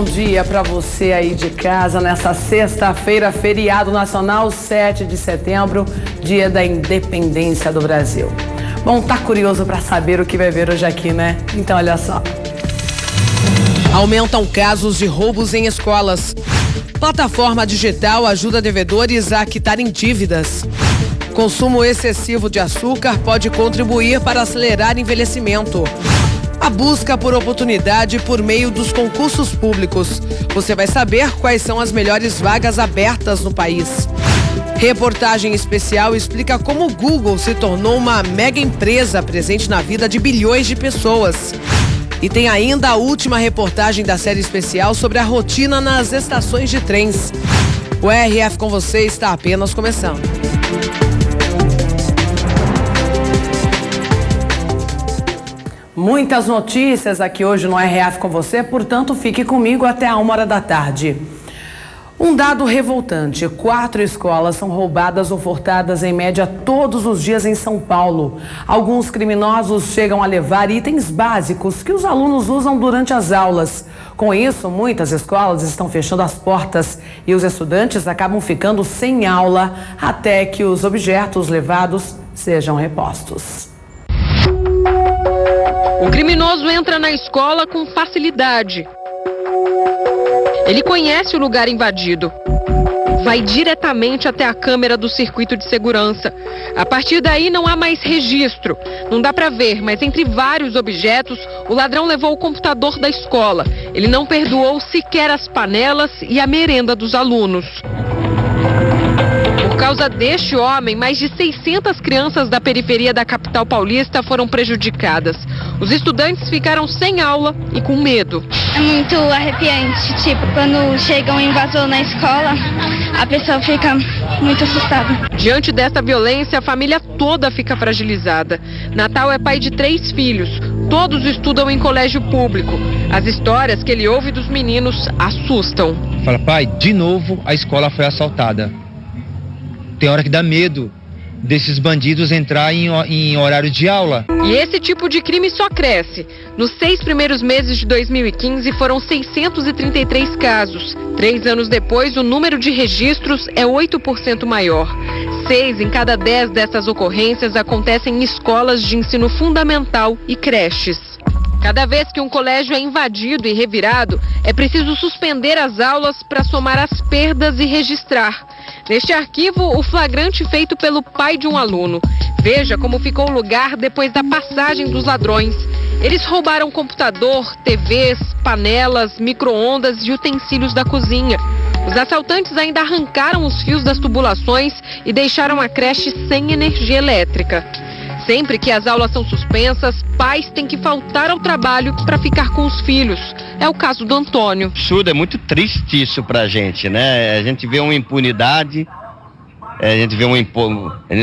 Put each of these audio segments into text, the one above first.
dia para você aí de casa nessa sexta-feira, feriado nacional, 7 de setembro, dia da independência do Brasil. Bom, tá curioso para saber o que vai ver hoje aqui, né? Então olha só. Aumentam casos de roubos em escolas. Plataforma digital ajuda devedores a quitarem dívidas. Consumo excessivo de açúcar pode contribuir para acelerar envelhecimento. A busca por oportunidade por meio dos concursos públicos. Você vai saber quais são as melhores vagas abertas no país. Reportagem especial explica como o Google se tornou uma mega empresa presente na vida de bilhões de pessoas. E tem ainda a última reportagem da série especial sobre a rotina nas estações de trens. O RF com você está apenas começando. Muitas notícias aqui hoje no RF com você, portanto fique comigo até a 1h da tarde. Um dado revoltante: 4 escolas são roubadas ou furtadas em média todos os dias em São Paulo. Alguns criminosos chegam a levar itens básicos que os alunos usam durante as aulas. Com isso, muitas escolas estão fechando as portas e os estudantes acabam ficando sem aula até que os objetos levados sejam repostos. O criminoso entra na escola com facilidade. Ele conhece o lugar invadido. Vai diretamente até a câmera do circuito de segurança. A partir daí não há mais registro. Não dá para ver, mas entre vários objetos, o ladrão levou o computador da escola. Ele não perdoou sequer as panelas e a merenda dos alunos. Por causa deste homem, mais de 600 crianças da periferia da capital paulista foram prejudicadas. Os estudantes ficaram sem aula e com medo. É muito arrepiante, quando chega um invasor na escola, a pessoa fica muito assustada. Diante dessa violência, a família toda fica fragilizada. Natal é pai de 3 filhos, todos estudam em colégio público. As histórias que ele ouve dos meninos assustam. Fala, pai, de novo a escola foi assaltada. Tem hora que dá medo desses bandidos entrar em horário de aula. E esse tipo de crime só cresce. Nos 6 primeiros meses de 2015 foram 633 casos. 3 anos depois, o número de registros é 8% maior. 6 em cada 10 dessas ocorrências acontecem em escolas de ensino fundamental e creches. Cada vez que um colégio é invadido e revirado, é preciso suspender as aulas para somar as perdas e registrar. Neste arquivo, o flagrante feito pelo pai de um aluno. Veja como ficou o lugar depois da passagem dos ladrões. Eles roubaram computador, TVs, panelas, micro-ondas e utensílios da cozinha. Os assaltantes ainda arrancaram os fios das tubulações e deixaram a creche sem energia elétrica. Sempre que as aulas são suspensas, pais têm que faltar ao trabalho para ficar com os filhos. É o caso do Antônio. Absurdo, é muito triste isso pra gente, né? A gente vê uma impunidade,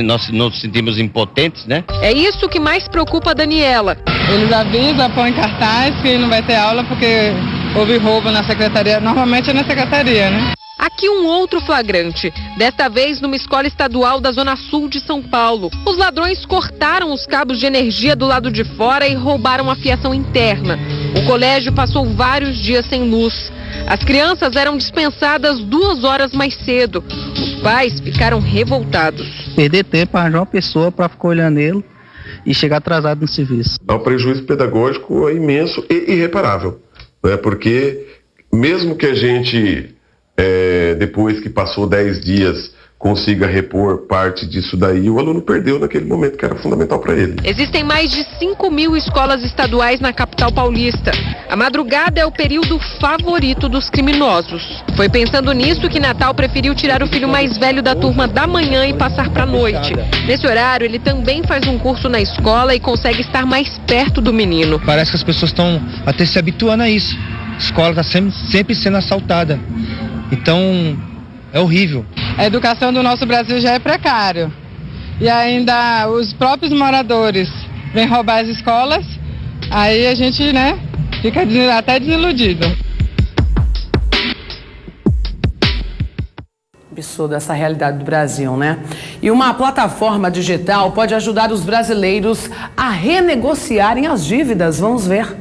nós nos sentimos impotentes, né? É isso que mais preocupa a Daniela. Eles avisam, põem cartaz que não vai ter aula porque houve roubo na secretaria. Normalmente é na secretaria, né? Aqui um outro flagrante, desta vez numa escola estadual da Zona Sul de São Paulo. Os ladrões cortaram os cabos de energia do lado de fora e roubaram a fiação interna. O colégio passou vários dias sem luz. As crianças eram dispensadas 2 horas mais cedo. Os pais ficaram revoltados. Perder tempo, arranjar uma pessoa para ficar olhando ele e chegar atrasado no serviço. O prejuízo pedagógico é imenso e irreparável, né? Porque mesmo que a gente... depois que passou 10 dias, consiga repor parte disso daí, o aluno perdeu naquele momento que era fundamental para ele. Existem mais de 5.000 escolas estaduais na capital paulista. A madrugada é o período favorito dos criminosos. Foi pensando nisso que Natal preferiu tirar o filho mais velho da turma da manhã e passar para a noite. Nesse horário, ele também faz um curso na escola e consegue estar mais perto do menino. Parece que as pessoas estão até se habituando a isso. A escola está sempre sendo assaltada. Então, é horrível. A educação do nosso Brasil já é precária. E ainda os próprios moradores vêm roubar as escolas, aí a gente, né, fica até desiludido. Absurdo essa realidade do Brasil, né? E uma plataforma digital pode ajudar os brasileiros a renegociarem as dívidas. Vamos ver.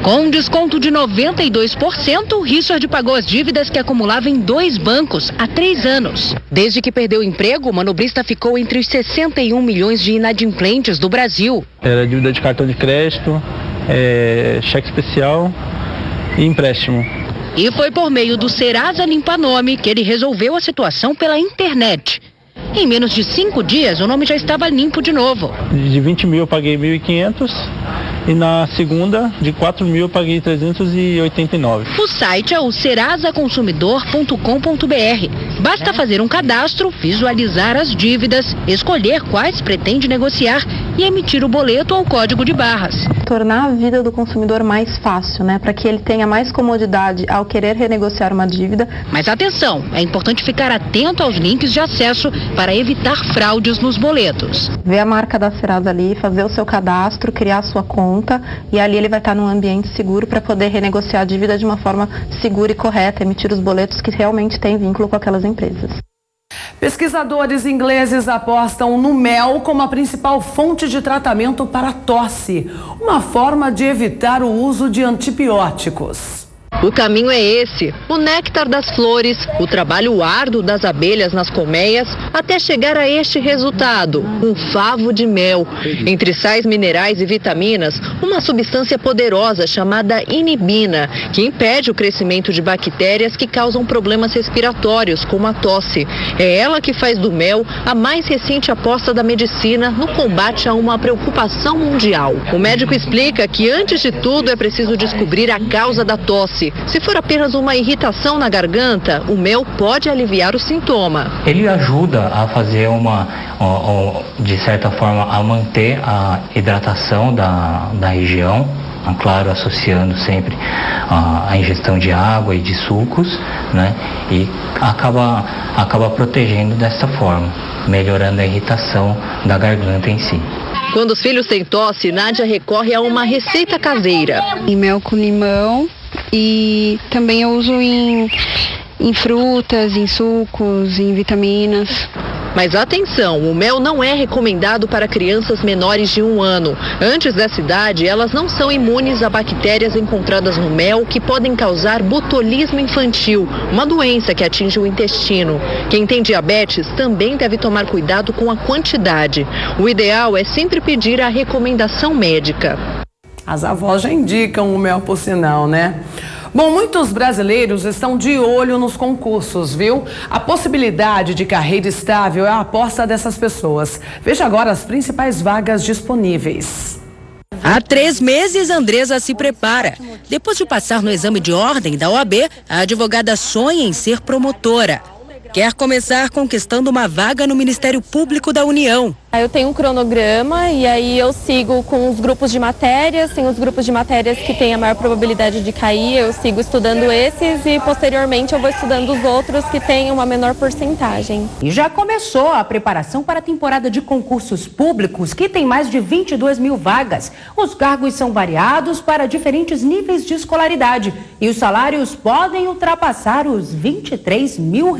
Com um desconto de 92%, Richard pagou as dívidas que acumulava em 2 bancos há 3 anos. Desde que perdeu o emprego, o manobrista ficou entre os 61 milhões de inadimplentes do Brasil. Era dívida de cartão de crédito, cheque especial e empréstimo. E foi por meio do Serasa Limpa Nome que ele resolveu a situação pela internet. Em menos de 5 dias, o nome já estava limpo de novo. De 20 mil eu paguei 1.500 e na segunda, de 4 mil eu paguei 389. O site é o serasaconsumidor.com.br. Basta fazer um cadastro, visualizar as dívidas, escolher quais pretende negociar e emitir o boleto ou código de barras. Tornar a vida do consumidor mais fácil, para que ele tenha mais comodidade ao querer renegociar uma dívida. Mas atenção, é importante ficar atento aos links de acesso para evitar fraudes nos boletos. Ver a marca da Serasa ali, fazer o seu cadastro, criar a sua conta e ali ele vai estar num ambiente seguro para poder renegociar a dívida de uma forma segura e correta, emitir os boletos que realmente têm vínculo com aquelas empresas. Pesquisadores ingleses apostam no mel como a principal fonte de tratamento para tosse, uma forma de evitar o uso de antibióticos. O caminho é esse, o néctar das flores, o trabalho árduo das abelhas nas colmeias, até chegar a este resultado, um favo de mel. Entre sais minerais e vitaminas, uma substância poderosa chamada inibina, que impede o crescimento de bactérias que causam problemas respiratórios, como a tosse. É ela que faz do mel a mais recente aposta da medicina no combate a uma preocupação mundial. O médico explica que, antes de tudo, é preciso descobrir a causa da tosse. Se for apenas uma irritação na garganta, o mel pode aliviar o sintoma. Ele ajuda a fazer de certa forma, a manter a hidratação da região, claro, associando sempre a ingestão de água e de sucos, e acaba protegendo dessa forma, melhorando a irritação da garganta em si. Quando os filhos têm tosse, Nádia recorre a uma receita caseira. Em mel com limão e também eu uso em frutas, em sucos, em vitaminas. Mas atenção, o mel não é recomendado para crianças menores de 1 ano. Antes dessa idade, elas não são imunes a bactérias encontradas no mel que podem causar botulismo infantil, uma doença que atinge o intestino. Quem tem diabetes também deve tomar cuidado com a quantidade. O ideal é sempre pedir a recomendação médica. As avós já indicam o mel por sinal, né? Bom, muitos brasileiros estão de olho nos concursos, viu? A possibilidade de carreira estável é a aposta dessas pessoas. Veja agora as principais vagas disponíveis. Há 3 meses, Andresa se prepara. Depois de passar no exame de ordem da OAB, a advogada sonha em ser promotora. Quer começar conquistando uma vaga no Ministério Público da União. Eu tenho um cronograma e aí eu sigo com os grupos de matérias, tem os grupos de matérias que têm a maior probabilidade de cair, eu sigo estudando esses e posteriormente eu vou estudando os outros que têm uma menor porcentagem. E já começou a preparação para a temporada de concursos públicos, que tem mais de 22 mil vagas. Os cargos são variados para diferentes níveis de escolaridade e os salários podem ultrapassar os R$23 mil.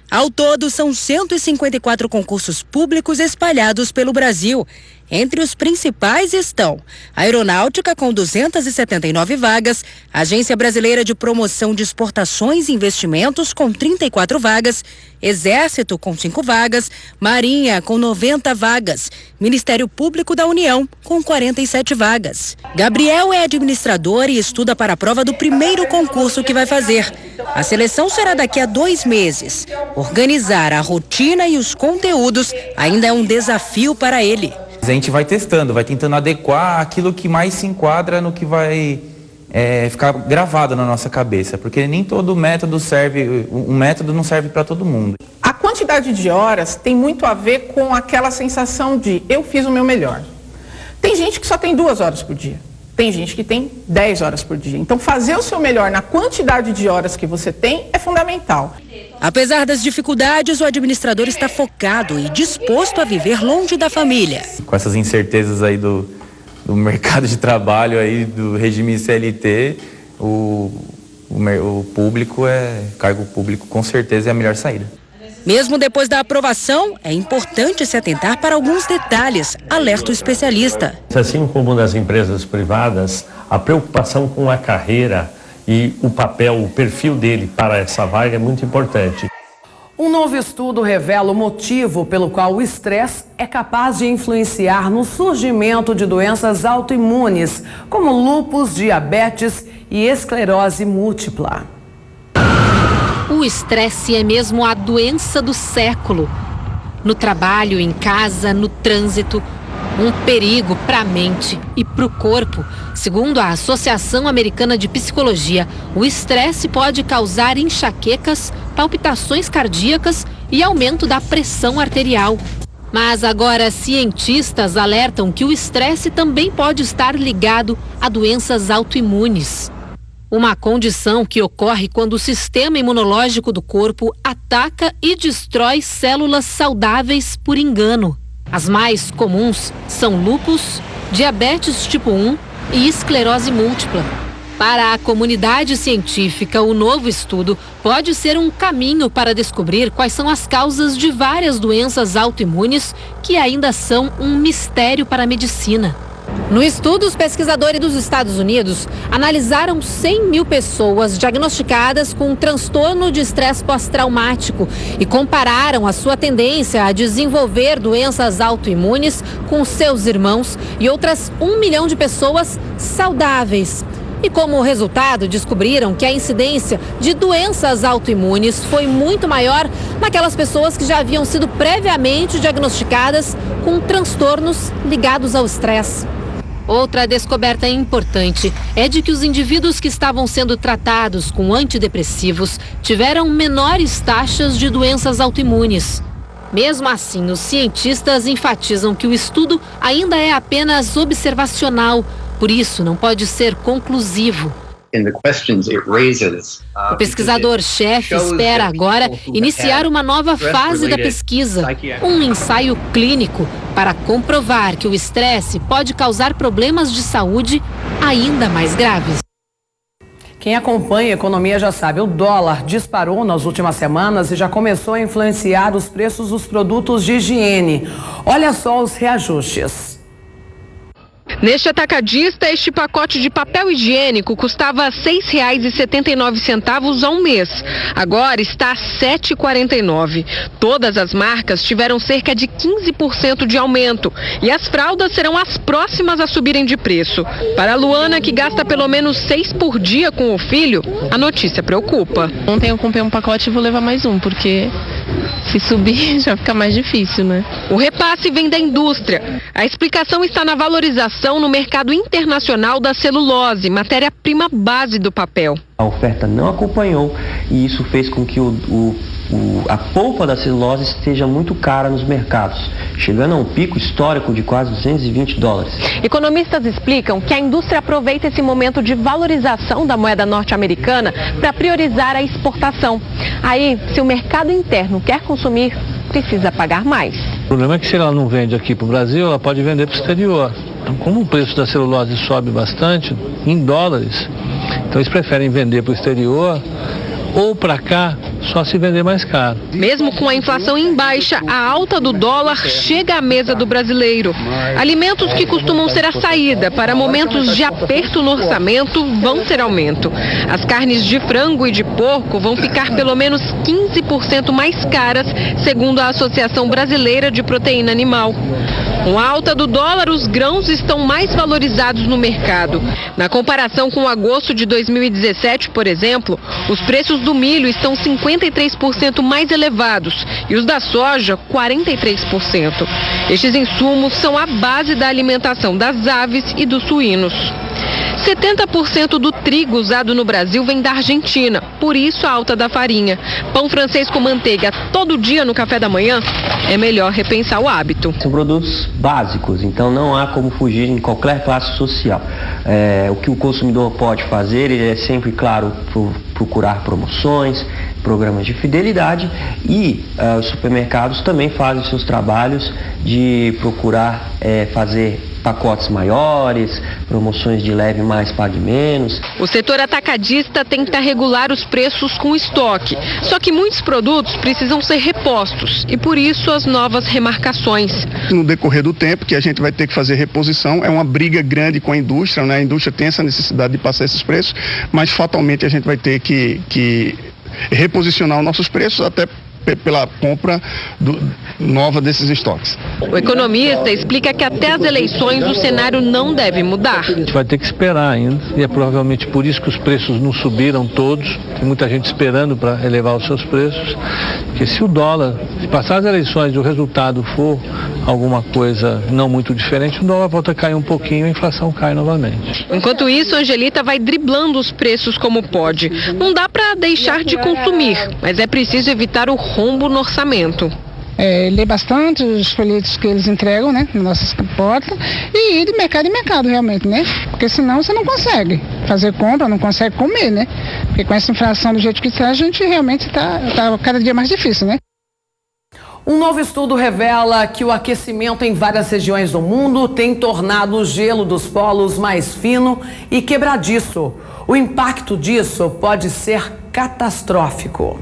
Ao todo, são 154 concursos públicos espalhados pelo Brasil. Entre os principais estão a Aeronáutica, com 279 vagas, a Agência Brasileira de Promoção de Exportações e Investimentos, com 34 vagas, Exército, com 5 vagas, Marinha, com 90 vagas, Ministério Público da União, com 47 vagas. Gabriel é administrador e estuda para a prova do primeiro concurso que vai fazer. A seleção será daqui a 2 meses. Organizar a rotina e os conteúdos ainda é um desafio para ele. A gente vai testando, vai tentando adequar aquilo que mais se enquadra no que vai ficar gravado na nossa cabeça, porque nem todo método serve, um método não serve para todo mundo. A quantidade de horas tem muito a ver com aquela sensação de eu fiz o meu melhor. Tem gente que só tem 2 horas por dia, tem gente que tem 10 horas por dia. Então fazer o seu melhor na quantidade de horas que você tem é fundamental. Apesar das dificuldades, o administrador está focado e disposto a viver longe da família. Com essas incertezas aí do mercado de trabalho, aí, do regime CLT, o público cargo público com certeza é a melhor saída. Mesmo depois da aprovação, é importante se atentar para alguns detalhes, alerta o especialista. Assim como nas empresas privadas, a preocupação com a carreira e o papel, o perfil dele para essa vaga é muito importante. Um novo estudo revela o motivo pelo qual o estresse é capaz de influenciar no surgimento de doenças autoimunes, como lúpus, diabetes e esclerose múltipla. O estresse é mesmo a doença do século. No trabalho, em casa, no trânsito, um perigo para a mente e para o corpo. Segundo a Associação Americana de Psicologia, o estresse pode causar enxaquecas, palpitações cardíacas e aumento da pressão arterial. Mas agora cientistas alertam que o estresse também pode estar ligado a doenças autoimunes. Uma condição que ocorre quando o sistema imunológico do corpo ataca e destrói células saudáveis por engano. As mais comuns são lúpus, diabetes tipo 1 e esclerose múltipla. Para a comunidade científica, o novo estudo pode ser um caminho para descobrir quais são as causas de várias doenças autoimunes que ainda são um mistério para a medicina. No estudo, os pesquisadores dos Estados Unidos analisaram 100 mil pessoas diagnosticadas com um transtorno de estresse pós-traumático e compararam a sua tendência a desenvolver doenças autoimunes com seus irmãos e outras 1 milhão de pessoas saudáveis. E como resultado, descobriram que a incidência de doenças autoimunes foi muito maior naquelas pessoas que já haviam sido previamente diagnosticadas com transtornos ligados ao estresse. Outra descoberta importante é de que os indivíduos que estavam sendo tratados com antidepressivos tiveram menores taxas de doenças autoimunes. Mesmo assim, os cientistas enfatizam que o estudo ainda é apenas observacional, por isso não pode ser conclusivo. O pesquisador-chefe espera agora iniciar uma nova fase da pesquisa, um ensaio clínico para comprovar que o estresse pode causar problemas de saúde ainda mais graves. Quem acompanha a economia já sabe, o dólar disparou nas últimas semanas e já começou a influenciar os preços dos produtos de higiene. Olha só os reajustes. Neste atacadista, este pacote de papel higiênico custava R$ 6,79 ao mês. Agora está a R$ 7,49. Todas as marcas tiveram cerca de 15% de aumento. E as fraldas serão as próximas a subirem de preço. Para a Luana, que gasta pelo menos 6 por dia com o filho, a notícia preocupa. Ontem eu comprei um pacote e vou levar mais um, porque se subir já fica mais difícil, né? O repasse vem da indústria. A explicação está na valorização no mercado internacional da celulose, matéria-prima base do papel. A oferta não acompanhou e isso fez com que a polpa da celulose esteja muito cara nos mercados, chegando a um pico histórico de quase $220. Economistas explicam que a indústria aproveita esse momento de valorização da moeda norte-americana para priorizar a exportação. Aí, se o mercado interno quer consumir, precisa pagar mais. O problema é que se ela não vende aqui para o Brasil, ela pode vender para o exterior. Então, como o preço da celulose sobe bastante, em dólares, então eles preferem vender para o exterior ou para cá, só se vender mais caro. Mesmo com a inflação em baixa, a alta do dólar chega à mesa do brasileiro. Alimentos que costumam ser a saída para momentos de aperto no orçamento vão ter aumento. As carnes de frango e de porco vão ficar pelo menos 15% mais caras, segundo a Associação Brasileira de Proteína Animal. Com a alta do dólar, os grãos estão mais valorizados no mercado. Na comparação com agosto de 2017, por exemplo, os preços do milho estão 53% mais elevados e os da soja 43%. Estes insumos são a base da alimentação das aves e dos suínos. 70% do trigo usado no Brasil vem da Argentina, por isso a alta da farinha. Pão francês com manteiga todo dia no café da manhã, é melhor repensar o hábito. São produtos básicos, então não há como fugir em qualquer classe social. O que o consumidor pode fazer, ele é sempre, claro, procurar promoções, programas de fidelidade e os supermercados também fazem seus trabalhos de procurar fazer pacotes maiores, promoções de leve mais, pague menos. O setor atacadista tenta regular os preços com estoque, só que muitos produtos precisam ser repostos e por isso as novas remarcações. No decorrer do tempo que a gente vai ter que fazer reposição, é uma briga grande com a indústria, né? A indústria tem essa necessidade de passar esses preços, mas fatalmente a gente vai ter que reposicionar os nossos preços até pela compra nova desses estoques. O economista explica que até as eleições o cenário não deve mudar. A gente vai ter que esperar ainda e é provavelmente por isso que os preços não subiram todos. Tem muita gente esperando para elevar os seus preços, porque se o dólar, se passar as eleições e o resultado for alguma coisa não muito diferente, o dólar volta a cair um pouquinho e a inflação cai novamente. Enquanto isso, Angelita vai driblando os preços como pode. Não dá para deixar de consumir, mas é preciso evitar o rombo no orçamento. Ler bastante os folhetos que eles entregam, né, nas nossas portas e ir de mercado em mercado realmente, né, porque senão você não consegue fazer compra, não consegue comer, né, porque com essa inflação do jeito que está, a gente realmente está cada dia mais difícil, né. Um novo estudo revela que o aquecimento em várias regiões do mundo tem tornado o gelo dos polos mais fino e quebradiço. O impacto disso pode ser catastrófico.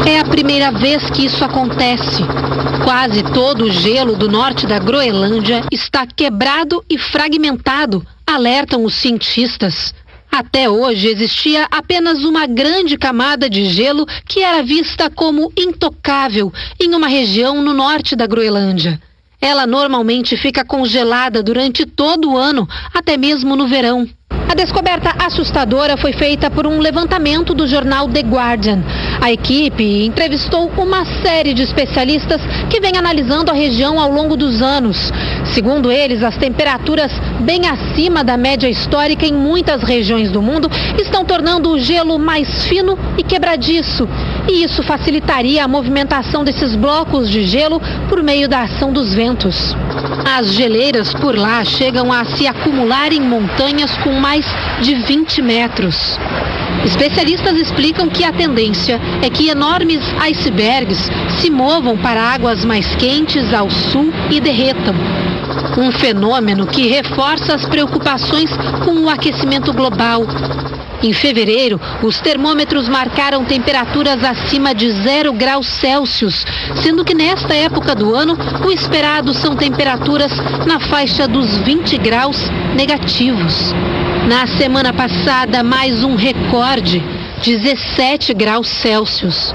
É a primeira vez que isso acontece. Quase todo o gelo do norte da Groenlândia está quebrado e fragmentado, alertam os cientistas. Até hoje existia apenas uma grande camada de gelo que era vista como intocável em uma região no norte da Groenlândia. Ela normalmente fica congelada durante todo o ano, até mesmo no verão. A descoberta assustadora foi feita por um levantamento do jornal The Guardian. A equipe entrevistou uma série de especialistas que vem analisando a região ao longo dos anos. Segundo eles, as temperaturas bem acima da média histórica em muitas regiões do mundo estão tornando o gelo mais fino e quebradiço. E isso facilitaria a movimentação desses blocos de gelo por meio da ação dos ventos. As geleiras por lá chegam a se acumular em montanhas com mais de 20 metros. Especialistas explicam que a tendência é que enormes icebergs se movam para águas mais quentes ao sul e derretam. Um fenômeno que reforça as preocupações com o aquecimento global. Em fevereiro, os termômetros marcaram temperaturas acima de 0 graus Celsius, sendo que nesta época do ano, o esperado são temperaturas na faixa dos 20 graus negativos. Na semana passada, mais um recorde, 17 graus Celsius.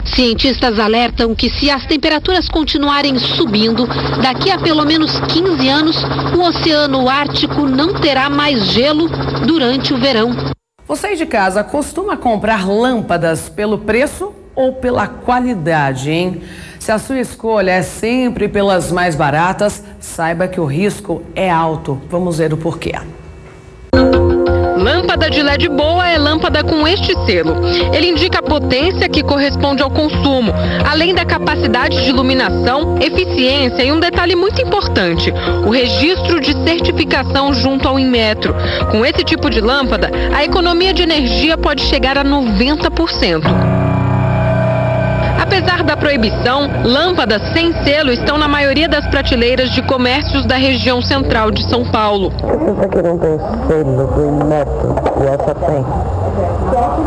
Cientistas alertam que se as temperaturas continuarem subindo, daqui a pelo menos 15 anos, o Oceano Ártico não terá mais gelo durante o verão. Você aí de casa costuma comprar lâmpadas pelo preço ou pela qualidade, hein? Se a sua escolha é sempre pelas mais baratas, saiba que o risco é alto. Vamos ver o porquê. Lâmpada de LED boa é lâmpada com este selo. Ele indica a potência que corresponde ao consumo, além da capacidade de iluminação, eficiência e um detalhe muito importante, o registro de certificação junto ao Inmetro. Com esse tipo de lâmpada, a economia de energia pode chegar a 90%. Apesar da proibição, lâmpadas sem selo estão na maioria das prateleiras de comércios da região central de São Paulo. Essa aqui não tem selo do Inmetro e essa tem.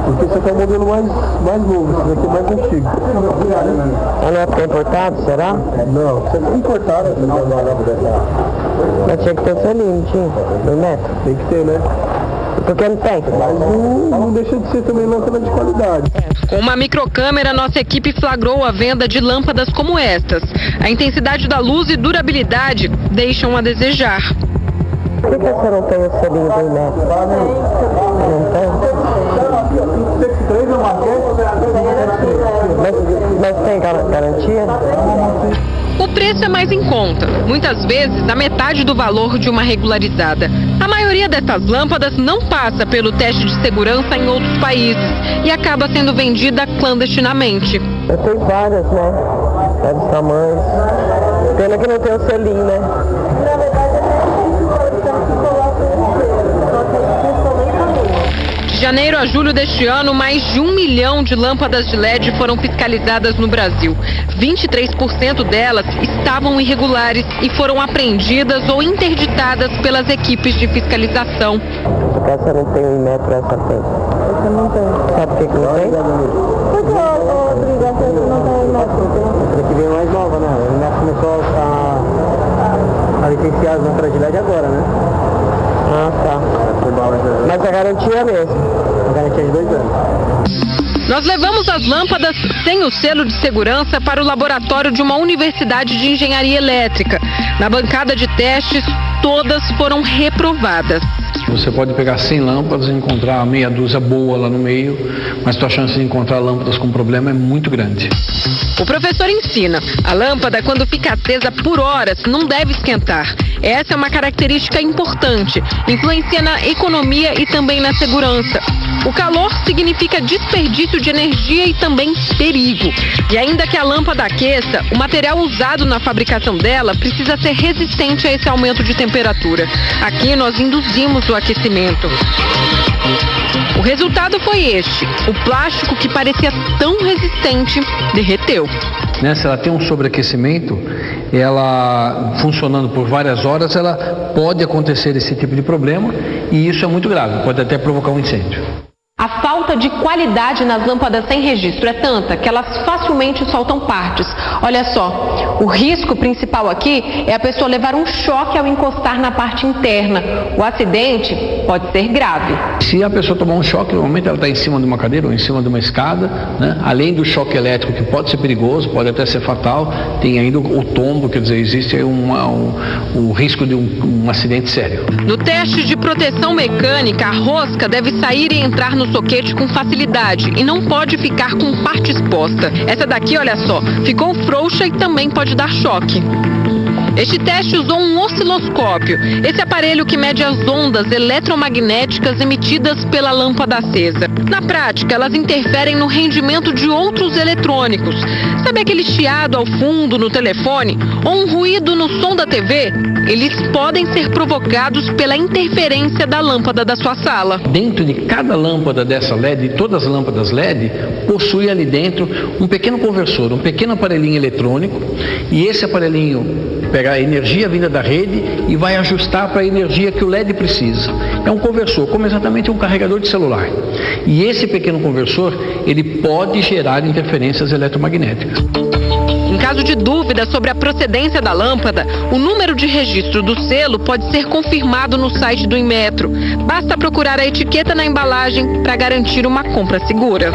Porque esse aqui é o modelo mais novo, esse aqui é mais antigo. Ela é importado, será? Não, você é importado. Mas tinha que ter o selinho, tinha? Do Inmetro? Tem que ter, né? Porque não tem. Mas não deixa de ser também lâmpada de qualidade. Com uma microcâmera, nossa equipe flagrou a venda de lâmpadas como estas. A intensidade da luz e durabilidade deixam a desejar. Por que você não tem o selinho do Inmetro? Não tem? Mas tem garantia? O preço é mais em conta, muitas vezes a metade do valor de uma regularizada. A maioria dessas lâmpadas não passa pelo teste de segurança em outros países e acaba sendo vendida clandestinamente. Eu tenho várias, né? Vários tamanhos. Pena que não tem o selinho, né? De janeiro a julho deste ano, mais de 1 milhão de lâmpadas de LED foram fiscalizadas no Brasil. 23% delas estavam irregulares e foram apreendidas ou interditadas pelas equipes de fiscalização. Essa não tem um metro, essa tem. Essa não tem. Sabe por que não tem? Porque essa não tem um metro. Essa aqui veio mais nova, né? O metro começou a licenciar as lâmpadas de LED agora, né? Ah, tá. Mas a garantia é a mesma. A garantia é de 2 anos. Nós levamos as lâmpadas sem o selo de segurança para o laboratório de uma universidade de engenharia elétrica. Na bancada de testes, todas foram reprovadas. Você pode pegar 100 lâmpadas e encontrar meia dúzia boa lá no meio, mas sua chance de encontrar lâmpadas com problema é muito grande. O professor ensina, a lâmpada quando fica acesa por horas não deve esquentar. Essa é uma característica importante, influencia na economia e também na segurança. O calor significa desperdício de energia e também perigo. E ainda que a lâmpada aqueça, o material usado na fabricação dela precisa ser resistente a esse aumento de temperatura. Aqui nós induzimos o aquecimento. O resultado foi este. O plástico que parecia tão resistente derreteu. Se ela tem um sobreaquecimento, ela funcionando por várias horas, ela pode acontecer esse tipo de problema e isso é muito grave, pode até provocar um incêndio. A falta de qualidade nas lâmpadas sem registro é tanta que elas facilmente soltam partes. Olha só, o risco principal aqui é a pessoa levar um choque ao encostar na parte interna. O acidente pode ser grave. Se a pessoa tomar um choque, normalmente ela está em cima de uma cadeira ou em cima de uma escada, né? Além do choque elétrico, que pode ser perigoso, pode até ser fatal, tem ainda o tombo, quer dizer, existe aí o risco de um acidente sério. No teste de proteção mecânica, a rosca deve sair e entrar no soquete com facilidade e não pode ficar com parte exposta. Essa daqui, olha só, ficou frouxa e também pode dar choque. Este teste usou um osciloscópio, esse aparelho que mede as ondas eletromagnéticas emitidas pela lâmpada acesa. Na prática, elas interferem no rendimento de outros eletrônicos. Sabe aquele chiado ao fundo no telefone ou um ruído no som da TV? Eles podem ser provocados pela interferência da lâmpada da sua sala. Dentro de cada lâmpada dessa LED, todas as lâmpadas LED, possui ali dentro um pequeno conversor, um pequeno aparelhinho eletrônico, e esse aparelhinho pega a energia vinda da rede e vai ajustar para a energia que o LED precisa. É um conversor, como exatamente um carregador de celular. E esse pequeno conversor, ele pode gerar interferências eletromagnéticas. Em caso de dúvida sobre a procedência da lâmpada, o número de registro do selo pode ser confirmado no site do Inmetro. Basta procurar a etiqueta na embalagem para garantir uma compra segura.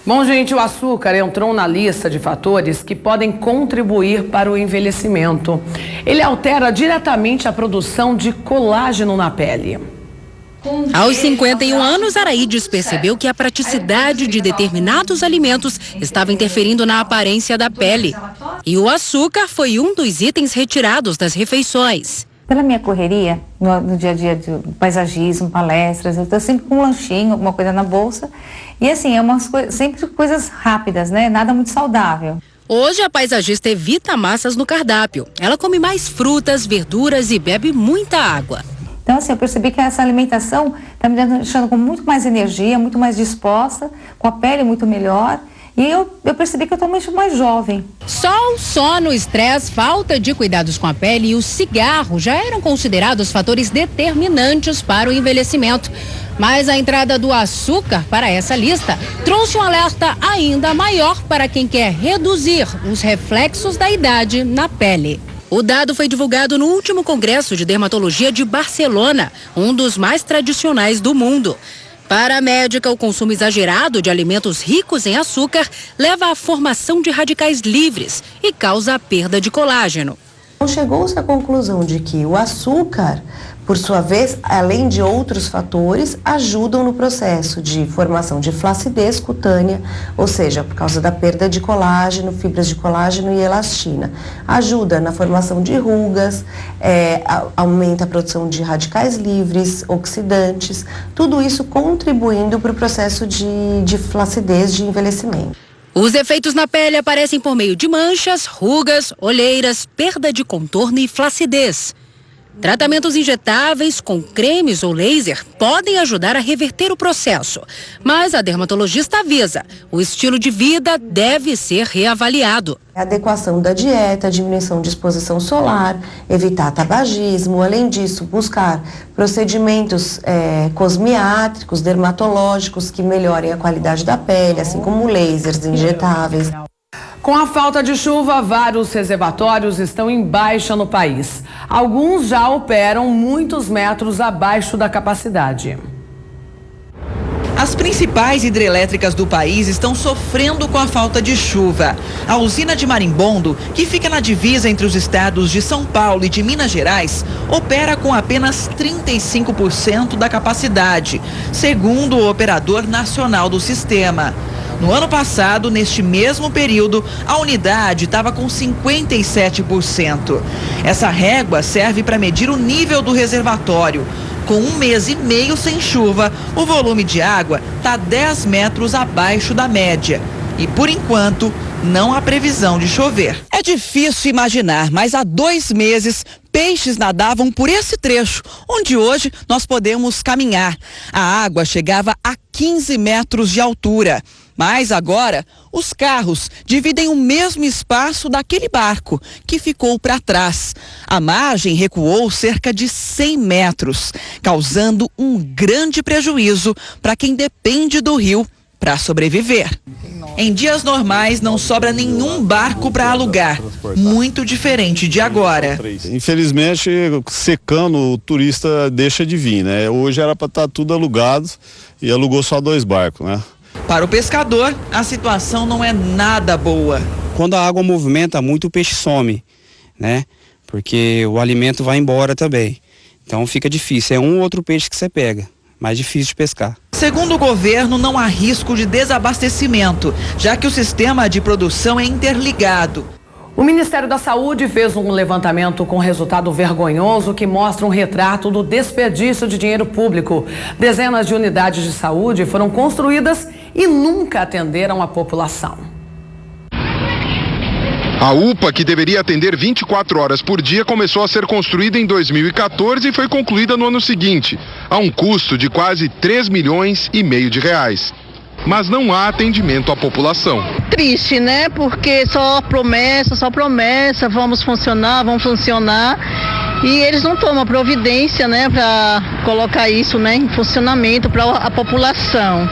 Bom, gente, o açúcar entrou na lista de fatores que podem contribuir para o envelhecimento. Ele altera diretamente a produção de colágeno na pele. Aos 51 anos, Araides percebeu que a praticidade de determinados alimentos estava interferindo na aparência da pele. E o açúcar foi um dos itens retirados das refeições. Pela minha correria, no dia a dia de paisagismo, palestras, eu estou sempre com um lanchinho, alguma coisa na bolsa. E assim, sempre coisas rápidas, né? Nada muito saudável. Hoje a paisagista evita massas no cardápio. Ela come mais frutas, verduras e bebe muita água. Então assim, eu percebi que essa alimentação está me deixando com muito mais energia, muito mais disposta, com a pele muito melhor. E eu percebi que eu estou muito mais jovem. Sol, sono, estresse, falta de cuidados com a pele e o cigarro já eram considerados fatores determinantes para o envelhecimento. Mas a entrada do açúcar para essa lista trouxe um alerta ainda maior para quem quer reduzir os reflexos da idade na pele. O dado foi divulgado no último Congresso de Dermatologia de Barcelona, um dos mais tradicionais do mundo. Para a médica, o consumo exagerado de alimentos ricos em açúcar leva à formação de radicais livres e causa a perda de colágeno. Chegou-se à conclusão de que o açúcar, por sua vez, além de outros fatores, ajudam no processo de formação de flacidez cutânea, ou seja, por causa da perda de colágeno, fibras de colágeno e elastina. Ajuda na formação de rugas, aumenta a produção de radicais livres, oxidantes, tudo isso contribuindo para o processo de flacidez, de envelhecimento. Os efeitos na pele aparecem por meio de manchas, rugas, olheiras, perda de contorno e flacidez. Tratamentos injetáveis com cremes ou laser podem ajudar a reverter o processo. Mas a dermatologista avisa, o estilo de vida deve ser reavaliado. A adequação da dieta, diminuição de exposição solar, evitar tabagismo, além disso, buscar procedimentos cosmiátricos, dermatológicos que melhorem a qualidade da pele, assim como lasers injetáveis. Com a falta de chuva, vários reservatórios estão em baixa no país. Alguns já operam muitos metros abaixo da capacidade. As principais hidrelétricas do país estão sofrendo com a falta de chuva. A usina de Marimbondo, que fica na divisa entre os estados de São Paulo e de Minas Gerais, opera com apenas 35% da capacidade, segundo o operador nacional do sistema. No ano passado, neste mesmo período, a unidade estava com 57%. Essa régua serve para medir o nível do reservatório. Com 1 mês e meio sem chuva, o volume de água está 10 metros abaixo da média. E, por enquanto, não há previsão de chover. É difícil imaginar, mas há 2 meses, peixes nadavam por esse trecho, onde hoje nós podemos caminhar. A água chegava a 15 metros de altura. Mas agora, os carros dividem o mesmo espaço daquele barco, que ficou para trás. A margem recuou cerca de 100 metros, causando um grande prejuízo para quem depende do rio para sobreviver. Em dias normais, não sobra nenhum barco para alugar, muito diferente de agora. Infelizmente, secando, o turista deixa de vir, né? Hoje era para estar tudo alugado e alugou só 2 barcos, né? Para o pescador, a situação não é nada boa. Quando a água movimenta muito, o peixe some, né? Porque o alimento vai embora também. Então fica difícil, é um ou outro peixe que você pega, mais difícil de pescar. Segundo o governo, não há risco de desabastecimento, já que o sistema de produção é interligado. O Ministério da Saúde fez um levantamento com resultado vergonhoso que mostra um retrato do desperdício de dinheiro público. Dezenas de unidades de saúde foram construídas e nunca atenderam a população. A UPA, que deveria atender 24 horas por dia, começou a ser construída em 2014 e foi concluída no ano seguinte, a um custo de quase 3,5 milhões de reais. Mas não há atendimento à população. Triste, né? Porque só promessa, vamos funcionar. E eles não tomam providência, né, para colocar isso, né, em funcionamento para a população.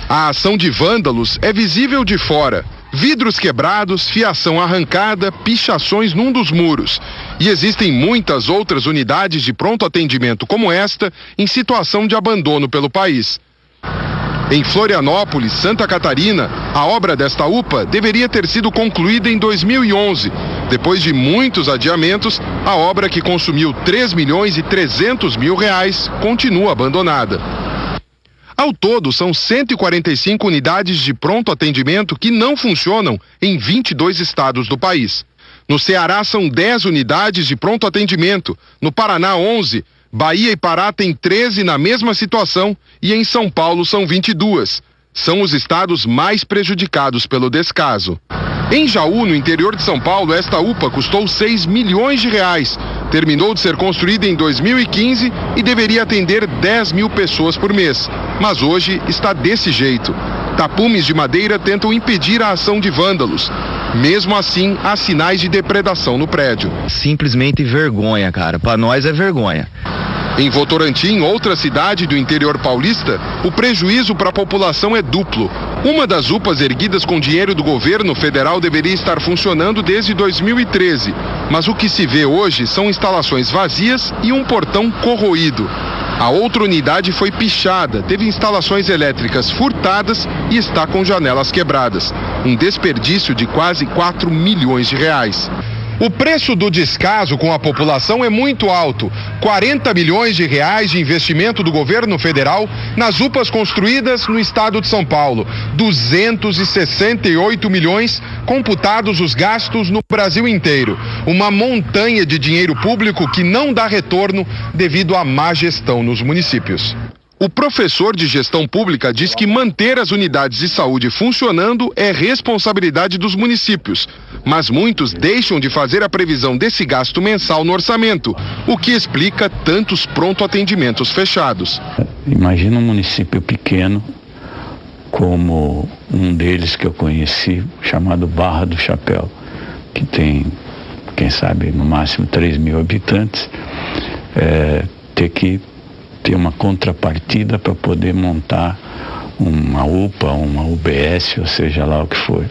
A ação de vândalos é visível de fora. Vidros quebrados, fiação arrancada, pichações num dos muros. E existem muitas outras unidades de pronto atendimento como esta em situação de abandono pelo país. Em Florianópolis, Santa Catarina, a obra desta UPA deveria ter sido concluída em 2011. Depois de muitos adiamentos, a obra, que consumiu 3,3 milhões, continua abandonada. Ao todo, são 145 unidades de pronto atendimento que não funcionam em 22 estados do país. No Ceará, são 10 unidades de pronto atendimento. No Paraná, 11. Bahia e Pará têm 13 na mesma situação e em São Paulo são 22. São os estados mais prejudicados pelo descaso. Em Jaú, no interior de São Paulo, esta UPA custou 6 milhões de reais. Terminou de ser construída em 2015 e deveria atender 10 mil pessoas por mês. Mas hoje está desse jeito. Tapumes de madeira tentam impedir a ação de vândalos. Mesmo assim, há sinais de depredação no prédio. Simplesmente vergonha, cara. Para nós é vergonha. Em Votorantim, outra cidade do interior paulista, o prejuízo para a população é duplo. Uma das UPAs erguidas com dinheiro do governo federal deveria estar funcionando desde 2013. Mas o que se vê hoje são instalações vazias e um portão corroído. A outra unidade foi pichada, teve instalações elétricas furtadas e está com janelas quebradas. Um desperdício de quase 4 milhões de reais. O preço do descaso com a população é muito alto. 40 milhões de reais de investimento do governo federal nas UPAs construídas no estado de São Paulo. 268 milhões computados os gastos no Brasil inteiro. Uma montanha de dinheiro público que não dá retorno devido à má gestão nos municípios. O professor de gestão pública diz que manter as unidades de saúde funcionando é responsabilidade dos municípios, mas muitos deixam de fazer a previsão desse gasto mensal no orçamento, o que explica tantos pronto-atendimentos fechados. Imagina um município pequeno, como um deles que eu conheci, chamado Barra do Chapéu, que tem, quem sabe, no máximo 3.000 habitantes, ter que ter uma contrapartida para poder montar uma UPA, uma UBS, ou seja lá o que for.